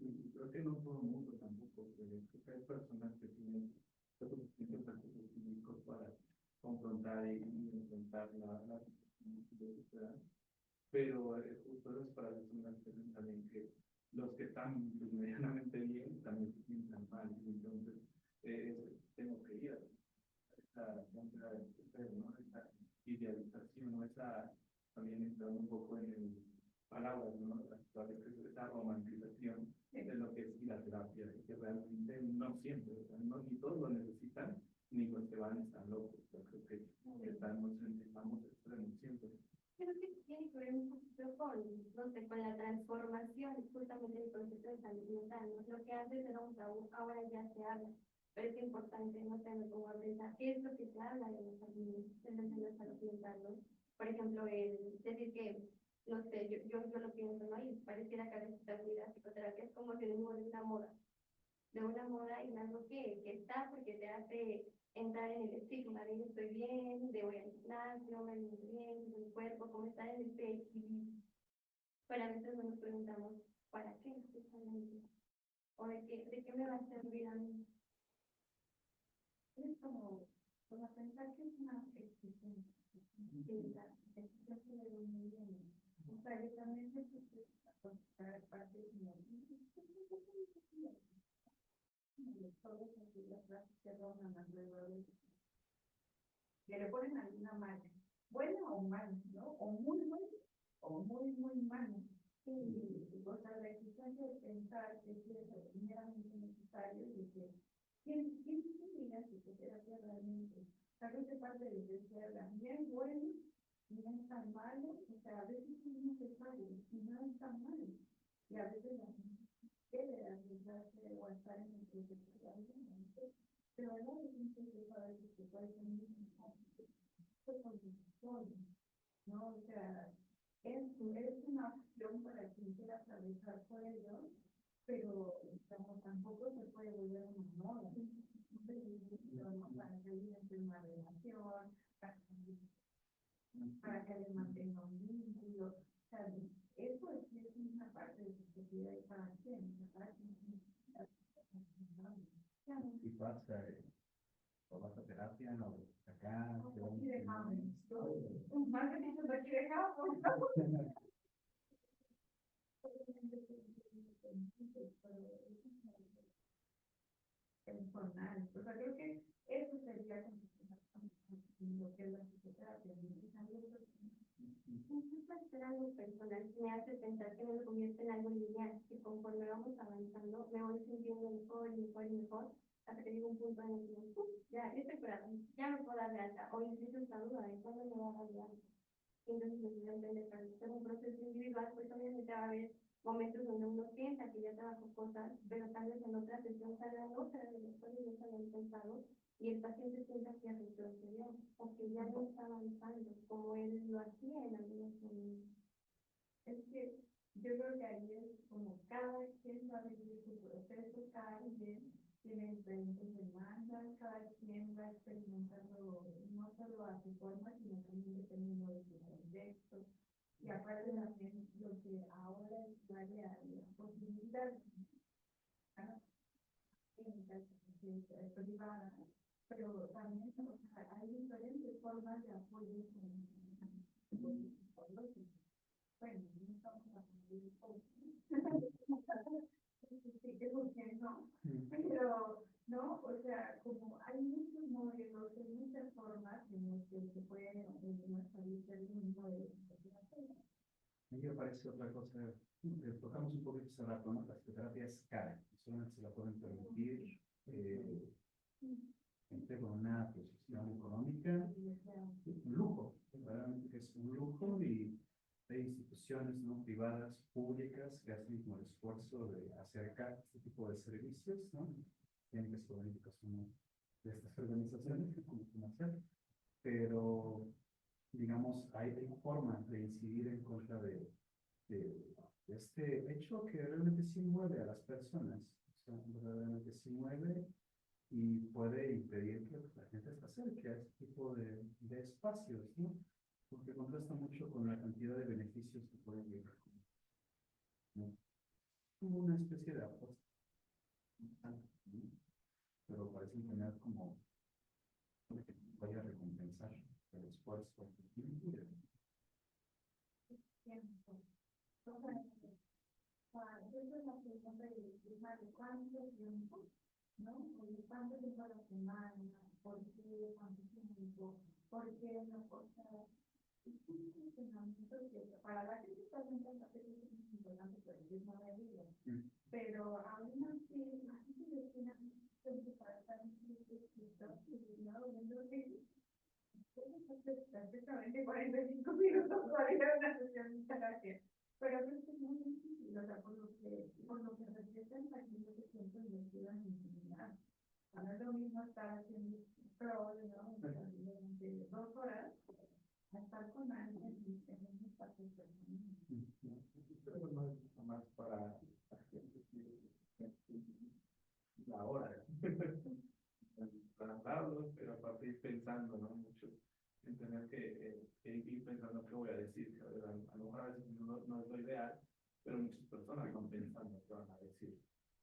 Y creo que no todo el mundo tampoco. Creo que hay personas que tienen suficientes recursos físicos para confrontar y enfrentar la situación. Pero justo es para las personas que también que los que están pues, medianamente bien también se sientan mal. Entonces, tengo que ir a ¿no? Esa idealización, ¿no? Esa, también entrando un poco en el palabras, ¿no? Esa romantización de lo que es la terapia, y que realmente no siempre, o sea, no, ni todos lo necesitan, ni los que van están locos. Yo creo que estamos extremos siempre. Creo que tiene que ver un poquito con, no sé, con la transformación justamente del concepto de salud mental, ¿no? Lo que antes era un tabú, ahora ya se habla. Pero es importante, no sé, me pongo a pensar, ¿qué es lo que se habla de la salud mental, ¿no? Por ejemplo, el decir que, no sé, yo lo pienso, ¿no? Y pareciera que a veces también la psicoterapia es como sinónimo de una moda y algo que está porque te hace entrar en el estigma de estoy bien, de voy al gimnasio, me alimento bien, mi cuerpo, como estar en este equilibrio. Pero a veces no nos preguntamos, ¿para qué justamente? ¿O de qué me va a servir a mí? Es como pensar que es una exigencia, la exigencia de lo muy bien. O sea, que también se puede parte de todas las frases que rondan alrededor de que le ponen alguna marca, buena o mala, ¿no? O muy buena o muy, muy mala. Y o sea, la exigencia de pensar que es meramente necesario y que ¿quién diga que terapia realmente? Tal vez se parte de que sea bien bueno, bien tan malo, o sea, a veces es necesario y no es tan malo. Y a veces la gente debe arriesgarse o estar en el proceso de la vida. Pero a veces es necesario que puede ser muy ¿no? O sea, es una opción para quien quiera atravesar por ello, pero como tampoco se puede volver una moda. Para que alguien entre una relación, para que le mantenga un vínculo. O sea, eso es una parte de su sociedad y para quien, Y pasa, o vas a terapia, no, acá, aquí dejamos. Más que dices, aquí dejamos. Personal. O sea, creo que eso sería lo que es la psicoterapia. Hacer algo personal me hace pensar que me lo convierte en algo lineal, que conforme vamos avanzando me voy sintiendo mejor y mejor y mejor, hasta que llega un punto en el que ya estoy curada, ya me puedo dar de alta, o incluso esta duda de cuándo me va a dar de alta. Y entonces me voy a entender que es un proceso individual, pues obviamente va a haber momentos donde uno piensa que ya trabajó cosas, pero tal vez en otra sesión salgan otras de las cosas que no se habían pensado y el paciente sienta que retrocedió o que ya no está avanzando como él lo hacía en algunos momentos. Es que yo creo que ahí es como cada quien va a vivir su proceso, cada quien tiene diferentes demandas, cada quien va experimentando no solo a su forma, sino también dependiendo de su contexto. Y aparte también lo que ahora es la posibilidad privada, pero también o sea, hay diferentes formas de apoyo psicológico. Bueno, no estamos hablando de sí, que no, pero ¿no? O sea, como hay muchos modelos, hay muchas formas en las que se puede salir del mundo de la A mí me parece otra cosa, tocamos un poquito hace rato, ¿no? La psicoterapia es cara, solamente se la pueden permitir gente con una posición económica, un lujo, realmente que es un lujo y hay instituciones no privadas, públicas, que hacen como el esfuerzo de acercar este tipo de servicios, ¿no? Tienen que ser uno de estas organizaciones que como hacer, pero digamos, hay formas de incidir en contra de este hecho que realmente sí mueve a las personas, o sea, verdaderamente sí mueve y puede impedir que la gente se acerque a este tipo de espacios, ¿no? Porque contrasta mucho con la cantidad de beneficios que pueden llegar, ¿no? Como una especie de apuesta, ¿no? Pero parece tener como que vaya a recompensar el esfuerzo, el tiempo y el tiempo. Esa es la pregunta de cuánto tiempo, ¿no? O de cuánto tiempo a la semana, por qué, cuánto tiempo, por qué no, o sea, es un funcionamiento que para la gente está bien pensante que es muy importante, pero es no de vida. Pero aún así, la gente destina mucho tiempo para estar en este escrito y no viendo que perfectamente 45 minutos para ir a una sesión de terapia. Pero creo que es muy difícil, o sea, por lo que representan aquí lo que siempre invertido en intimidad. No es lo mismo estar haciendo pro, ¿no? Durante 2 horas, a estar con alguien en un espacio personal. Pero no es más para la hora. Para hablarlo, pero aparte ir pensando, ¿no? Mucho en tener que ir pensando qué voy a decir. Que a lo mejor a veces no es lo ideal, pero muchas personas van pensando qué van a decir.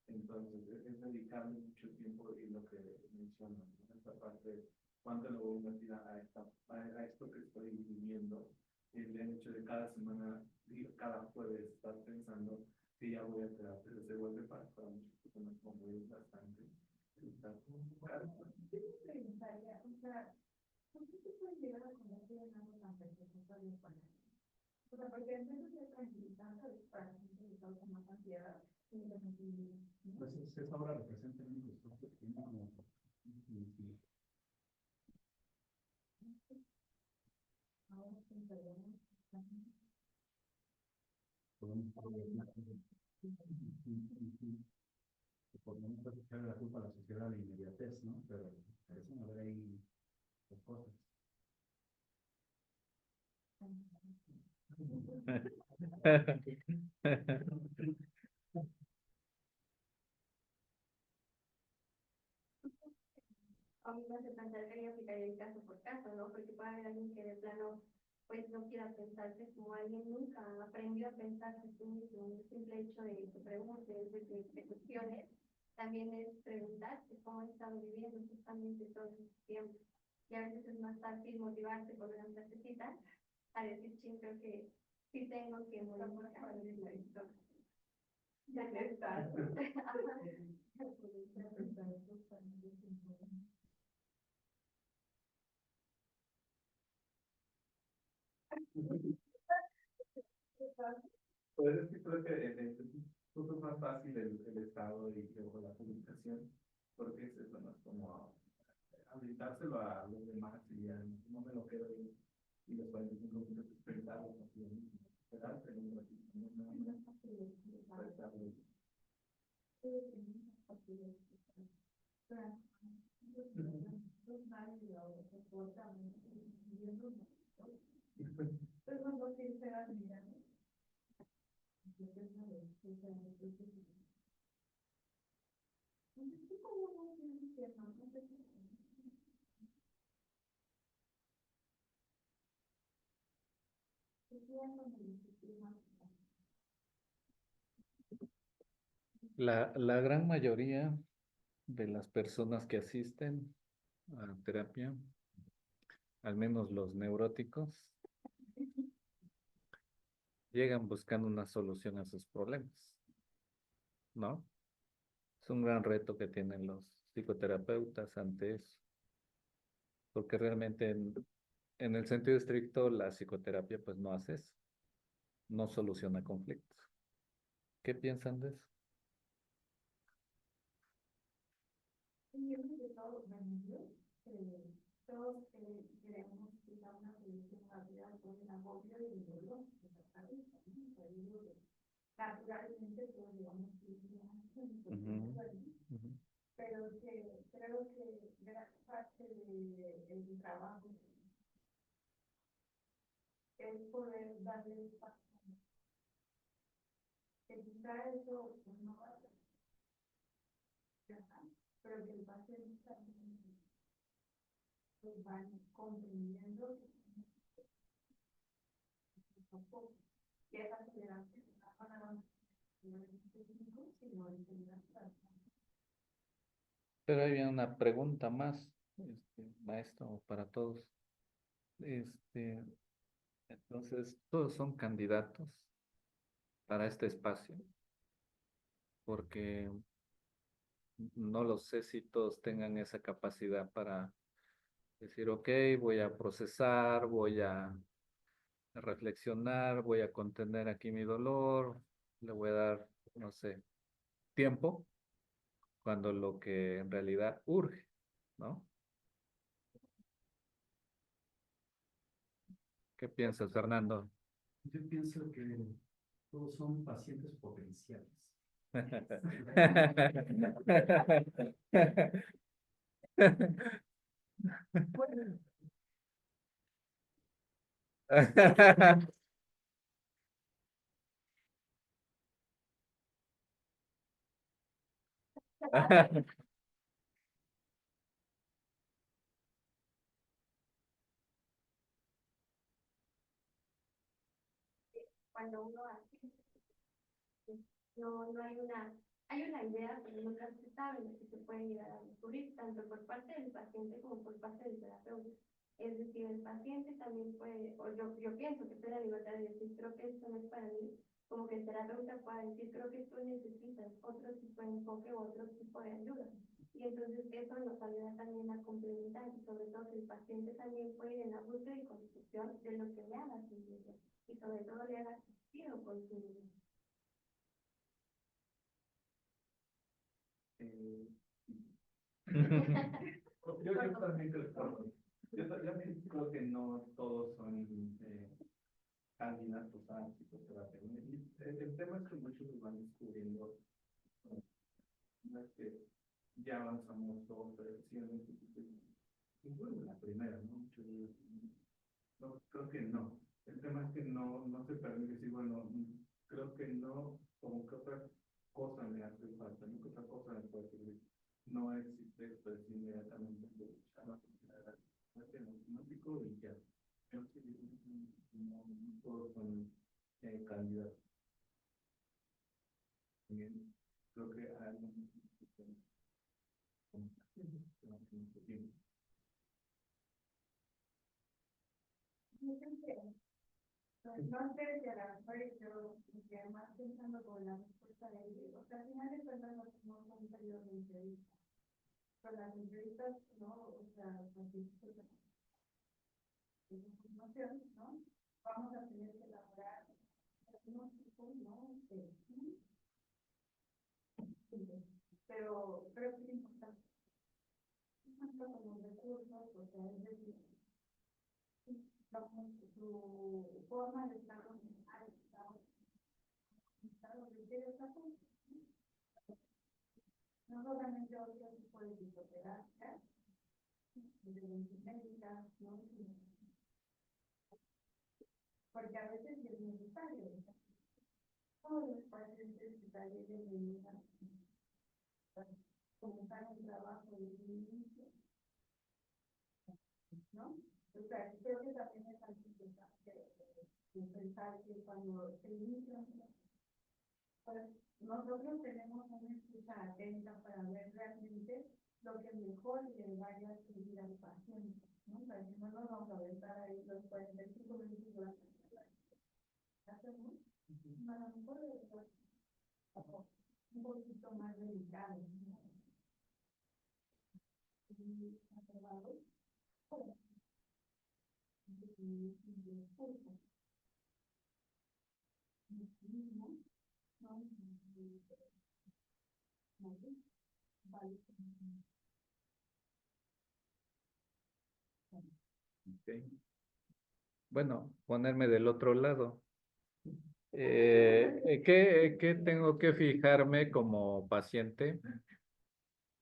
Entonces, es dedicarle mucho tiempo y lo que mencionan, ¿no? Esta parte, cuánto le voy a invertir a esto que estoy viviendo, el hecho de cada semana, cada jueves, estar pensando que ya voy a terapia, se vuelve para muchas personas como muy bastante. Está como claro. Yo me preguntaría, o sea, ¿por qué se puede llegar a convertir en algo tan persecutorio para él? O sea, porque en vez de ser tranquilizante, para la gente que causa más ansiedad, pues esa obra representa un discurso que tiene como ahora se enferman. por no echarle la culpa a la sociedad de inmediatez, ¿no? Pero parecen haber ahí dos cosas. A mí me hace pensar que hay que aplicar el caso por caso, ¿no? Porque puede haber alguien que de plano pues no quiera pensarse como alguien nunca aprendió a pensarse a sí mismo. El simple hecho de que preguntes, de que te cuestiones, también es preguntarte cómo has estado viviendo justamente todo este tiempo. Y a veces es más fácil motivarte con una frasecita a decir, sí, creo que sí tengo que modificar esto. Ya está. Pues es que creo que es más fácil el estado y luego la publicación, porque es eso, ¿no? Es como habilitárselo a los demás y ya no me lo quedo y los 45 minutos pensarlo, ¿no? Esperar, pero un ratito, La gran mayoría de las personas que asisten a terapia, al menos los neuróticos, llegan buscando una solución a sus problemas, ¿no? Es un gran reto que tienen psicoterapeutas ante eso? Porque realmente en el sentido estricto la psicoterapia pues no hace eso, no soluciona conflictos. ¿Qué piensan de eso? Y yo creo que todos venimos, todos queremos quizá una solución rápida por el agobio y el dolor de la cabeza, ¿no? O sea, yo digo que naturalmente todos llevamos Ujú, ujú. pero que creo que gran parte del trabajo es poder darle espacio, que quizá eso pues, no va a funcionar, pero que el paciente también pues, van comprendiendo un poco que esa tolerancia no es para técnico, sino en general para Pero hay una pregunta más, maestro, para todos. Este, entonces, todos son candidatos para este espacio, porque no lo sé si todos tengan esa capacidad para decir, ok, voy a procesar, voy a reflexionar, voy a contener aquí mi dolor, le voy a dar, no sé, tiempo, cuando lo que en realidad urge, ¿no? ¿Qué piensas, Fernando? Yo pienso que todos son pacientes potenciales. Cuando uno hace, no hay una idea, pero nunca se sabe lo que se puede llegar a descubrir, tanto por parte del paciente como por parte del terapeuta. Es decir, el paciente también puede, o yo pienso que tiene la libertad de decir, creo que esto no es para mí, como que el terapeuta pueda decir, creo que tú necesitas otro tipo de enfoque o otro tipo de ayuda. Y entonces eso nos ayuda también a complementar, y sobre todo que el paciente también puede ir en la búsqueda y construcción de lo que le haga sentir bien, y sobre todo le haga sentido con su vida. Yo también creo que no todos son candidatos a psicoterapia. El tema es que muchos los van descubriendo. No es que ya avanzamos todos, pero sí en incluso la primera, ¿no? No, creo que no. El tema es que no se permite decir, bueno, creo que no, como que otra cosa me hace falta, ¿no? Que otra cosa me puede servir. No existe esto, es inmediatamente automático y ya. Creo que no todos son candidatos. También creo que hay algunos que no sé si a lo mejor yo me más pensando con la respuesta de él, o sea, al final de cuentas no tenemos un periodo de entrevista. Con las entrevistas, ¿no? O sea, información, ¿no? Vamos a tener que elaborar algunos tipos, ¿no? Pero creo que es importante. Tanto como recursos, o sea, es decir, su forma de estar no solamente otro tipo de psicoterapia, de médica, ¿no? Porque a veces es necesario. Todos los pacientes que salen de medicina comenzar un trabajo de inicio, ¿no? O sea, creo que también es algo importante pensar que cuando se inicia, pues, nosotros tenemos una escucha atenta para ver realmente lo que mejor le vaya a servir al paciente, ¿no? O sea, si no nos vamos a aventar ahí los 45 minutos durante la hacemos, a lo mejor un poquito más delicado, ¿no? Ok. Bueno, ponerme del otro lado. ¿Qué tengo que fijarme como paciente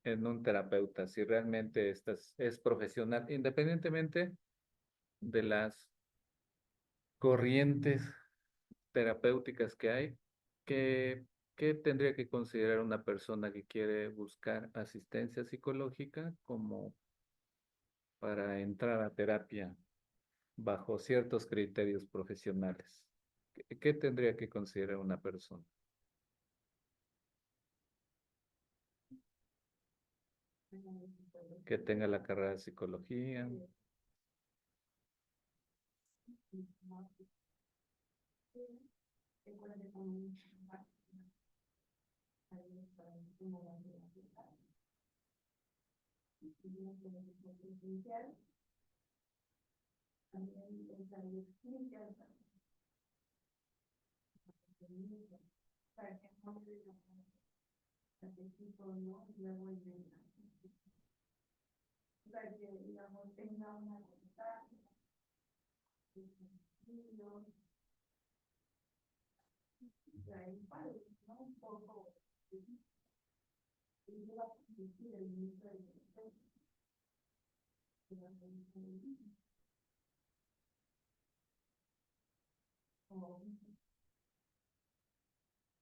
en un terapeuta? Si realmente es profesional, independientemente de las corrientes terapéuticas que hay, ¿qué, qué tendría que considerar una persona que quiere buscar asistencia psicológica como para entrar a terapia bajo ciertos criterios profesionales? ¿Qué tendría que considerar una persona? Que tenga la carrera de psicología.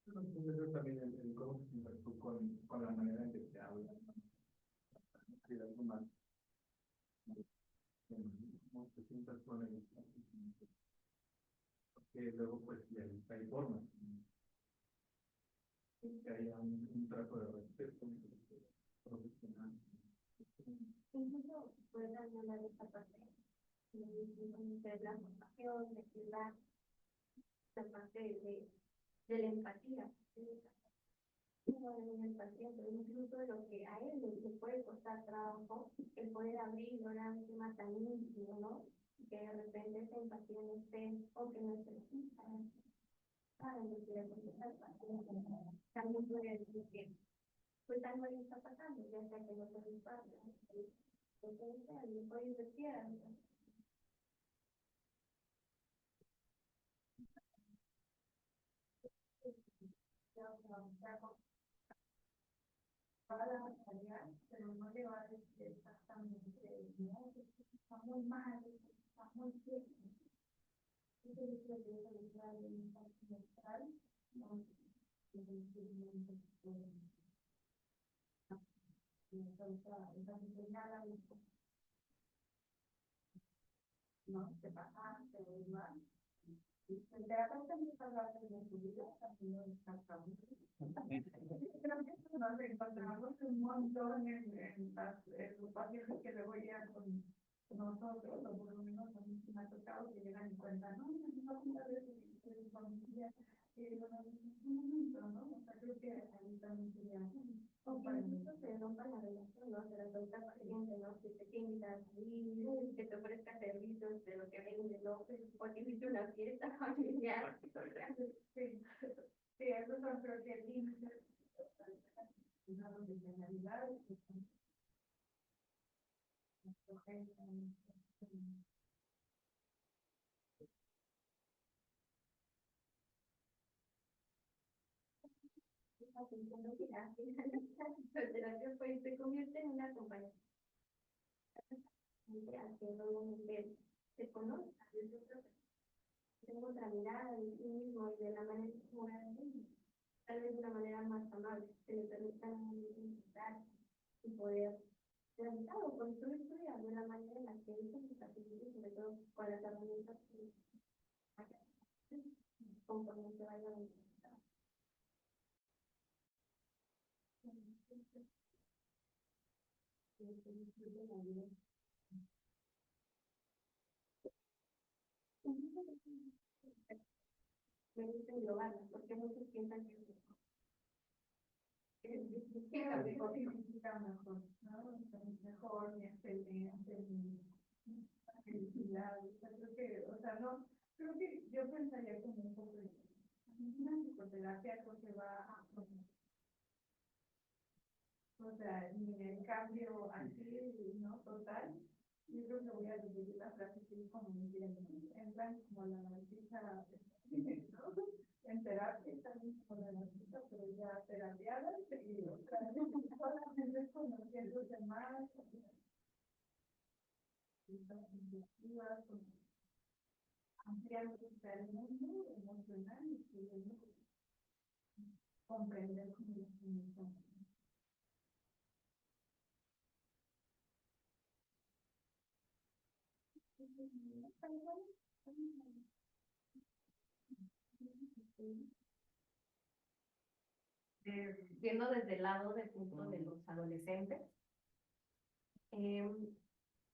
Entonces, eso también el cómo se interactúa con la manera en que se habla, y de algo más, cómo te sientas con el porque luego pues hay formas que haya un trato de respeto profesional. Incluso puede hablar de esta parte de la formación, de la parte de la empatía. No de la empatía, pero incluso de lo que a él le puede costar trabajo, el poder abrir un tema tan íntimo, ¿no? Que de repente esa empatía no esté, o que no esté, saben lo que le puede pasar. También puede decir que pues algo le está pasando, ya sea que no se dispara, entonces le puede investigar. Pero no le va a decir exactamente, no, está muy mal, está muy bien. Entonces, lo que es el impacto mental, no, no, te pasa, te vuelva. El terapeuta no está hablando de su vida, también está hablando. Creo que esto nos encontramos un montón en los pacientes que luego llegan con nosotros, o por lo menos a mí me ha tocado que llegan y cuentan, no, no, una vez que mi familia, un momento, ¿no? O sea, creo que ahí también sería, o para mí, se rompa la relación, ¿no? Terapeuta paciente, ¿no? Que te tiendas ahí, que te ofrezca servicios de lo que vende, ¿no? O que hiciste una fiesta familiar. Sí, sí, esos son creo que límites, una profesionalidad, la terapia pues se convierte en una compañía haciendo obviamente se conozca, tengo otra mirada de sí mismo y de la manera como era de mí, tal vez de una manera más amable, que le permita intentar y poder realizar o construir su vida de una manera en la que él se facilite, sobre todo con las herramientas que conforme se vaya a necesitar. Me gusta englobarla, porque muchos piensan que significa mejor, ¿no? Entonces, mejor, mi excelente, mi felicidad, o sea, creo que, o sea, no, creo que yo pensaría como un poco de una psicoterapia creo que va a, o sea, ni el cambio así, ¿no? Total, yo creo que voy a repetir la frase que es como muy bien, en plan como la narcisa, ¿no? En terapia también como la narcisa, pero ya terapiada, y otra vez solamente conociendo demás, perspectivas, ampliando el mundo emocional y pudiendo comprender cómo lo hacemos. Viendo desde el lado del punto de los adolescentes, eh,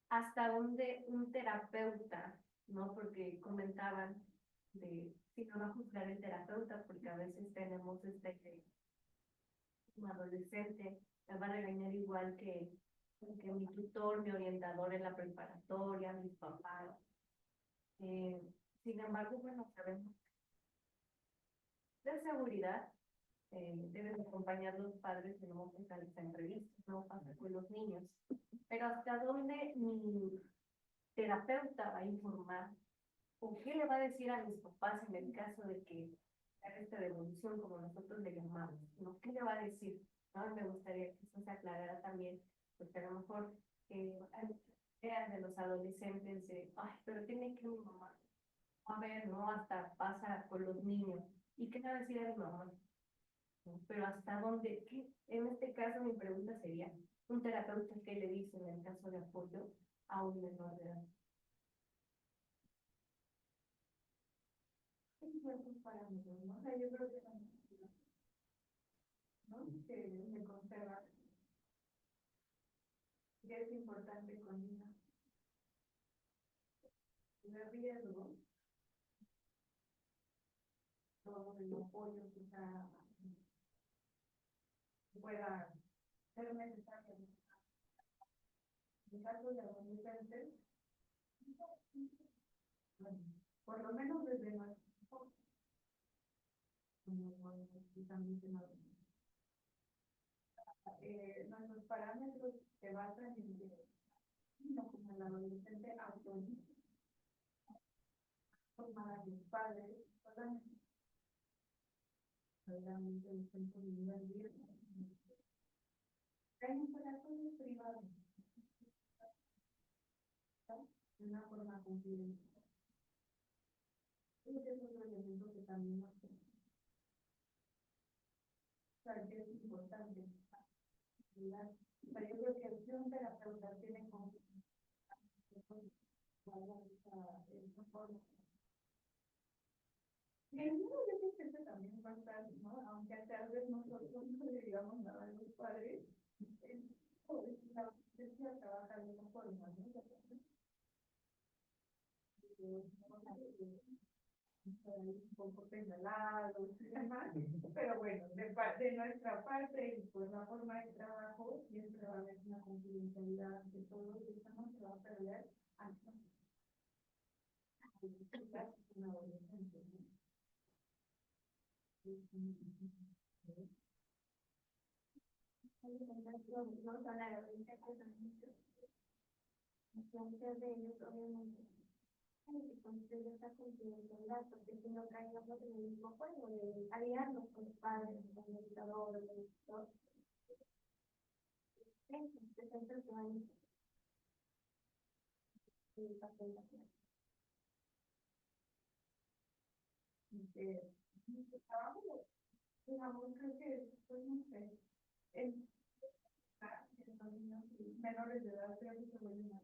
hasta dónde un terapeuta, ¿no? Porque comentaban de si no va a juzgar el terapeuta, porque a veces tenemos un adolescente, me va a regañar igual que mi tutor, mi orientador en la preparatoria, mis papás. Sin embargo, bueno, sabemos de seguridad deben acompañar los padres en no pensar esta entrevista, no pasa con los niños. Pero hasta dónde mi terapeuta va a informar o qué le va a decir a mis papás en el caso de que haga esta devolución, como nosotros le llamamos, ¿no? ¿Qué le va a decir? ¿No? Me gustaría que eso se aclarara también, porque a lo mejor hay ideas de los adolescentes de, ay, pero tiene que mi mamá. A ver, ¿no? Hasta pasa con los niños. ¿Y qué le va a decir a mi mamá? ¿No? Pero hasta dónde, ¿qué? En este caso mi pregunta sería, ¿un terapeuta qué le dice en el caso de apoyo a un menor de edad? Para mí, ¿no? O sea, yo creo que ¿no? Que me conserva, que es importante con una de riesgo, todo el apoyo que pueda ser necesario. En caso de adolescentes, bueno, por lo menos desde nuestro nuestros parámetros se basan en no como el adolescente autónomo, formada de padres, realmente están poniendo el día. Hay un corazón privado, de una forma confidencial. Creo que es otro elemento que también nos que es importante. Pero yo creo que si un terapeuta tiene confianza, esa forma. Y el mundo yo creo que este también va a estar, ¿no? Aunque tal vez nosotros no le digamos nada a los padres, la justicia trabaja de esa forma, ¿no? Un poco señalados y demás, pero bueno, de nuestra parte y pues la forma de trabajo siempre va a haber una confidencialidad de todo y eso no se va a perder hasta una adolescencia, ¿no? No son adolescentes, muchos de ellos obviamente que construir esta confidencialidad, porque si no caíamos en el mismo juego de aliarnos con los padres, con el educador, el editor. Este centro que van el papel de la clase. Trabajo, digamos, creo que, pues no sé, en los niños menores de edad creo que se vuelven a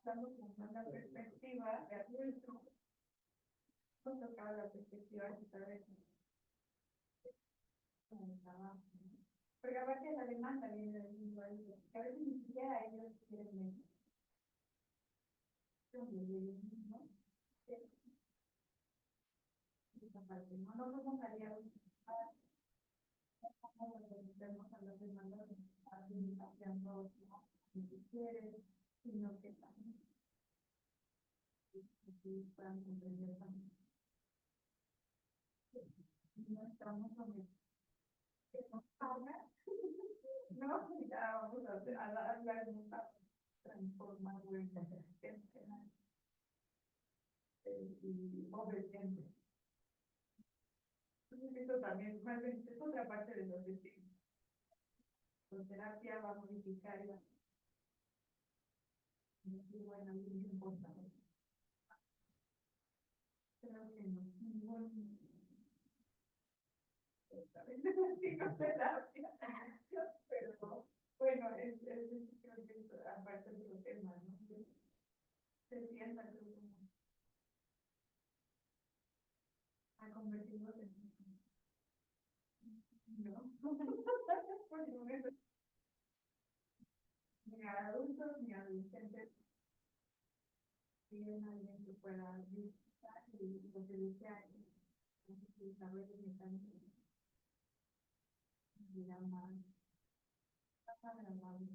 dando como una perspectiva de adulto, nos tocaba la perspectiva de saber con el trabajo. Porque aparte la demanda viene del mismo adulto, que a veces ni siquiera ellos quieren menos. ¿No? Esa parte, no nos vamos a aliar cómo reconocemos a las demandas haciendo lo que quieren, sino que también puedan comprender también. No estamos con que nos paga, no, ya vamos a darle una transformar y obediente. Entonces eso también, más bien, es otra parte de los estigmas. La terapia va a modificar la bueno, muy importante. Creo que no, ningún psicoterapia, pero bueno, creo que es aparte de los temas, ¿no? Se sienta como a convertirnos en no, pues no es ni adultos ni adolescentes tienen alguien que pueda visitar y lo que desea saber de mecanismos dirá más agradable.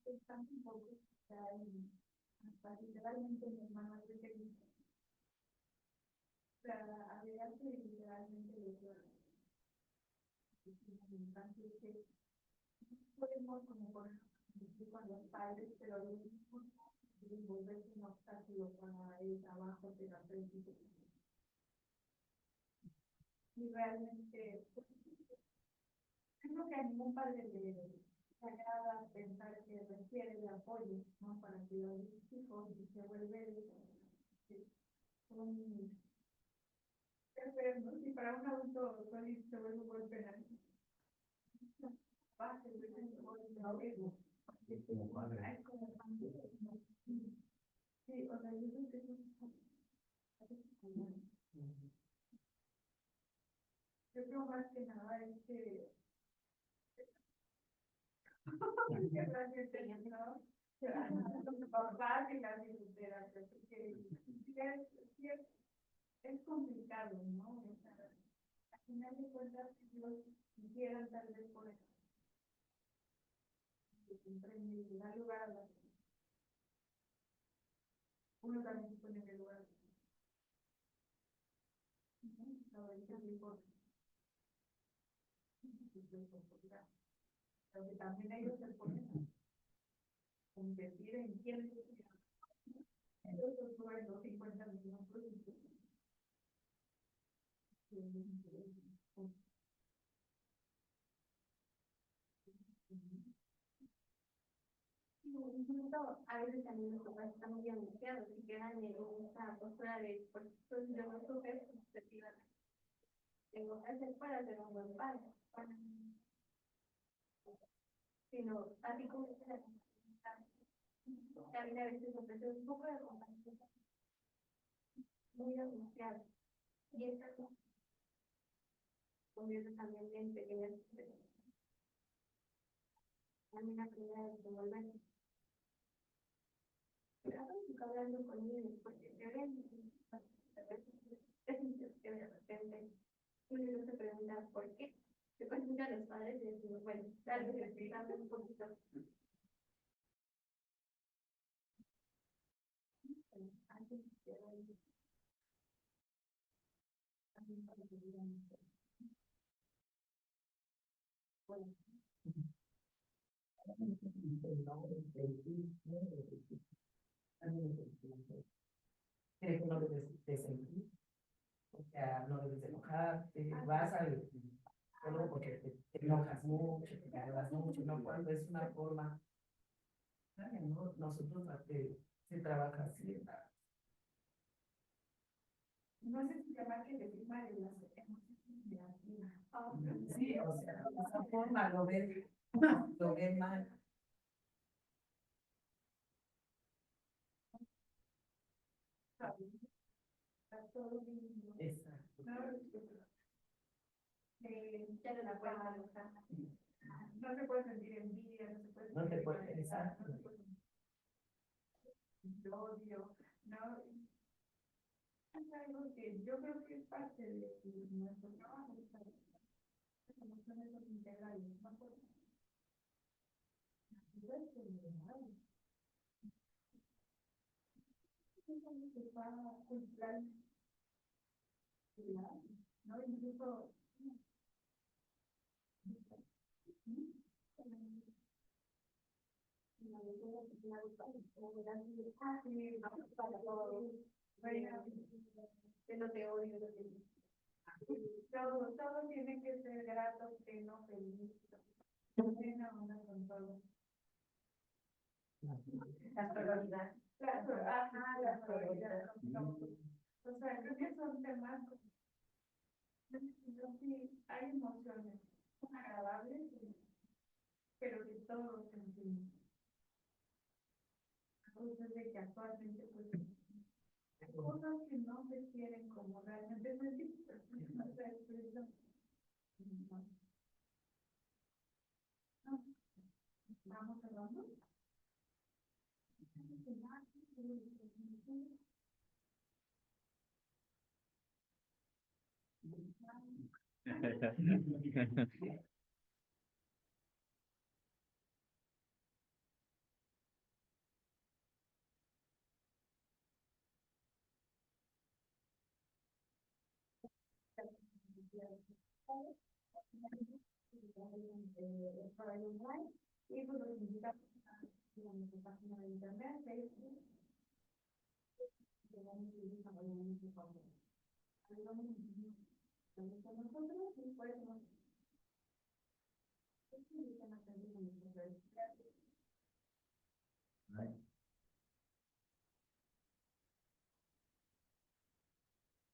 Estamos un poco hasta literalmente mi hermana de que había que literalmente lo que podemos como por ejemplo con los padres, pero lo mismo volverse un obstáculo para el trabajo terapéutico. Y realmente creo que a ningún padre le agrada pensar que requiere de apoyo, ¿no? Para cuidar a sus hijos y se vuelve un enfermo, y para un adulto se vuelve un golpe penal. Sí, o sea, yo creo que yo creo más que nada es que los papás y las bibliotecas, porque es complicado, ¿no? O sea, al final de cuentas, ellos quisieran tal vez por eso, en dar lugar a las uno también se pone en el lugar. Porque también ellos se ponen a competir en quién es ellos suben los 50 millones. Incluso a veces también los papás están muy angustiados y quedan en esa postura de, pues yo no tuve perspectiva. Tengo que hacer para ser un buen padre. Sino, así como también a veces ofrece un poco de acompañamiento muy angustiado. Y esto convierte también en pequeñas también la primera vez que volver. Pero hablando con ellos, porque te ven, es que de repente uno se pregunta por qué. Se cuentan a los padres y decimos, bueno, tal vez explicando un poquito. Antes de bueno. Que no debes de sentir, o sea, no debes de enojarte, vas al psicólogo porque te enojas mucho, te cargas mucho, ¿no? Cuando es una forma, ¿no? Nosotros se trabaja así, no sé si llamar que el estigma de las emociones negativas. Sí, o sea, de esa forma lo ven mal. Está todo bien, ¿no? Exacto. Ya no la puedo manejar. No se puede sentir envidia, no se puede No te sentir puede, malestar, exacto. no se puede sentir odio, ¿no? Es algo que yo creo que es parte de nuestro trabajo, ¿sabes? Las emociones son integrales, no podemos. Es algo que está culturalmente, ¿no? Incluso todo tiene que ser grato, pleno, feliz, buena onda con todo. La sororidad. La sororidad con todo. O sea, creo que son temas, yo sí, hay emociones agradables, pero que todos sentimos. Cosas de que actualmente pues hay cosas que no se quieren como realmente sentir, pero no se expresan. Vamos hablando. Y pues los invitamos a nuestra página de internet, Facebook, que vamos a ir desarrollando nuestro contenido. Ayúdanos con nosotros y pues nos invitan a hacer nuestras redes sociales.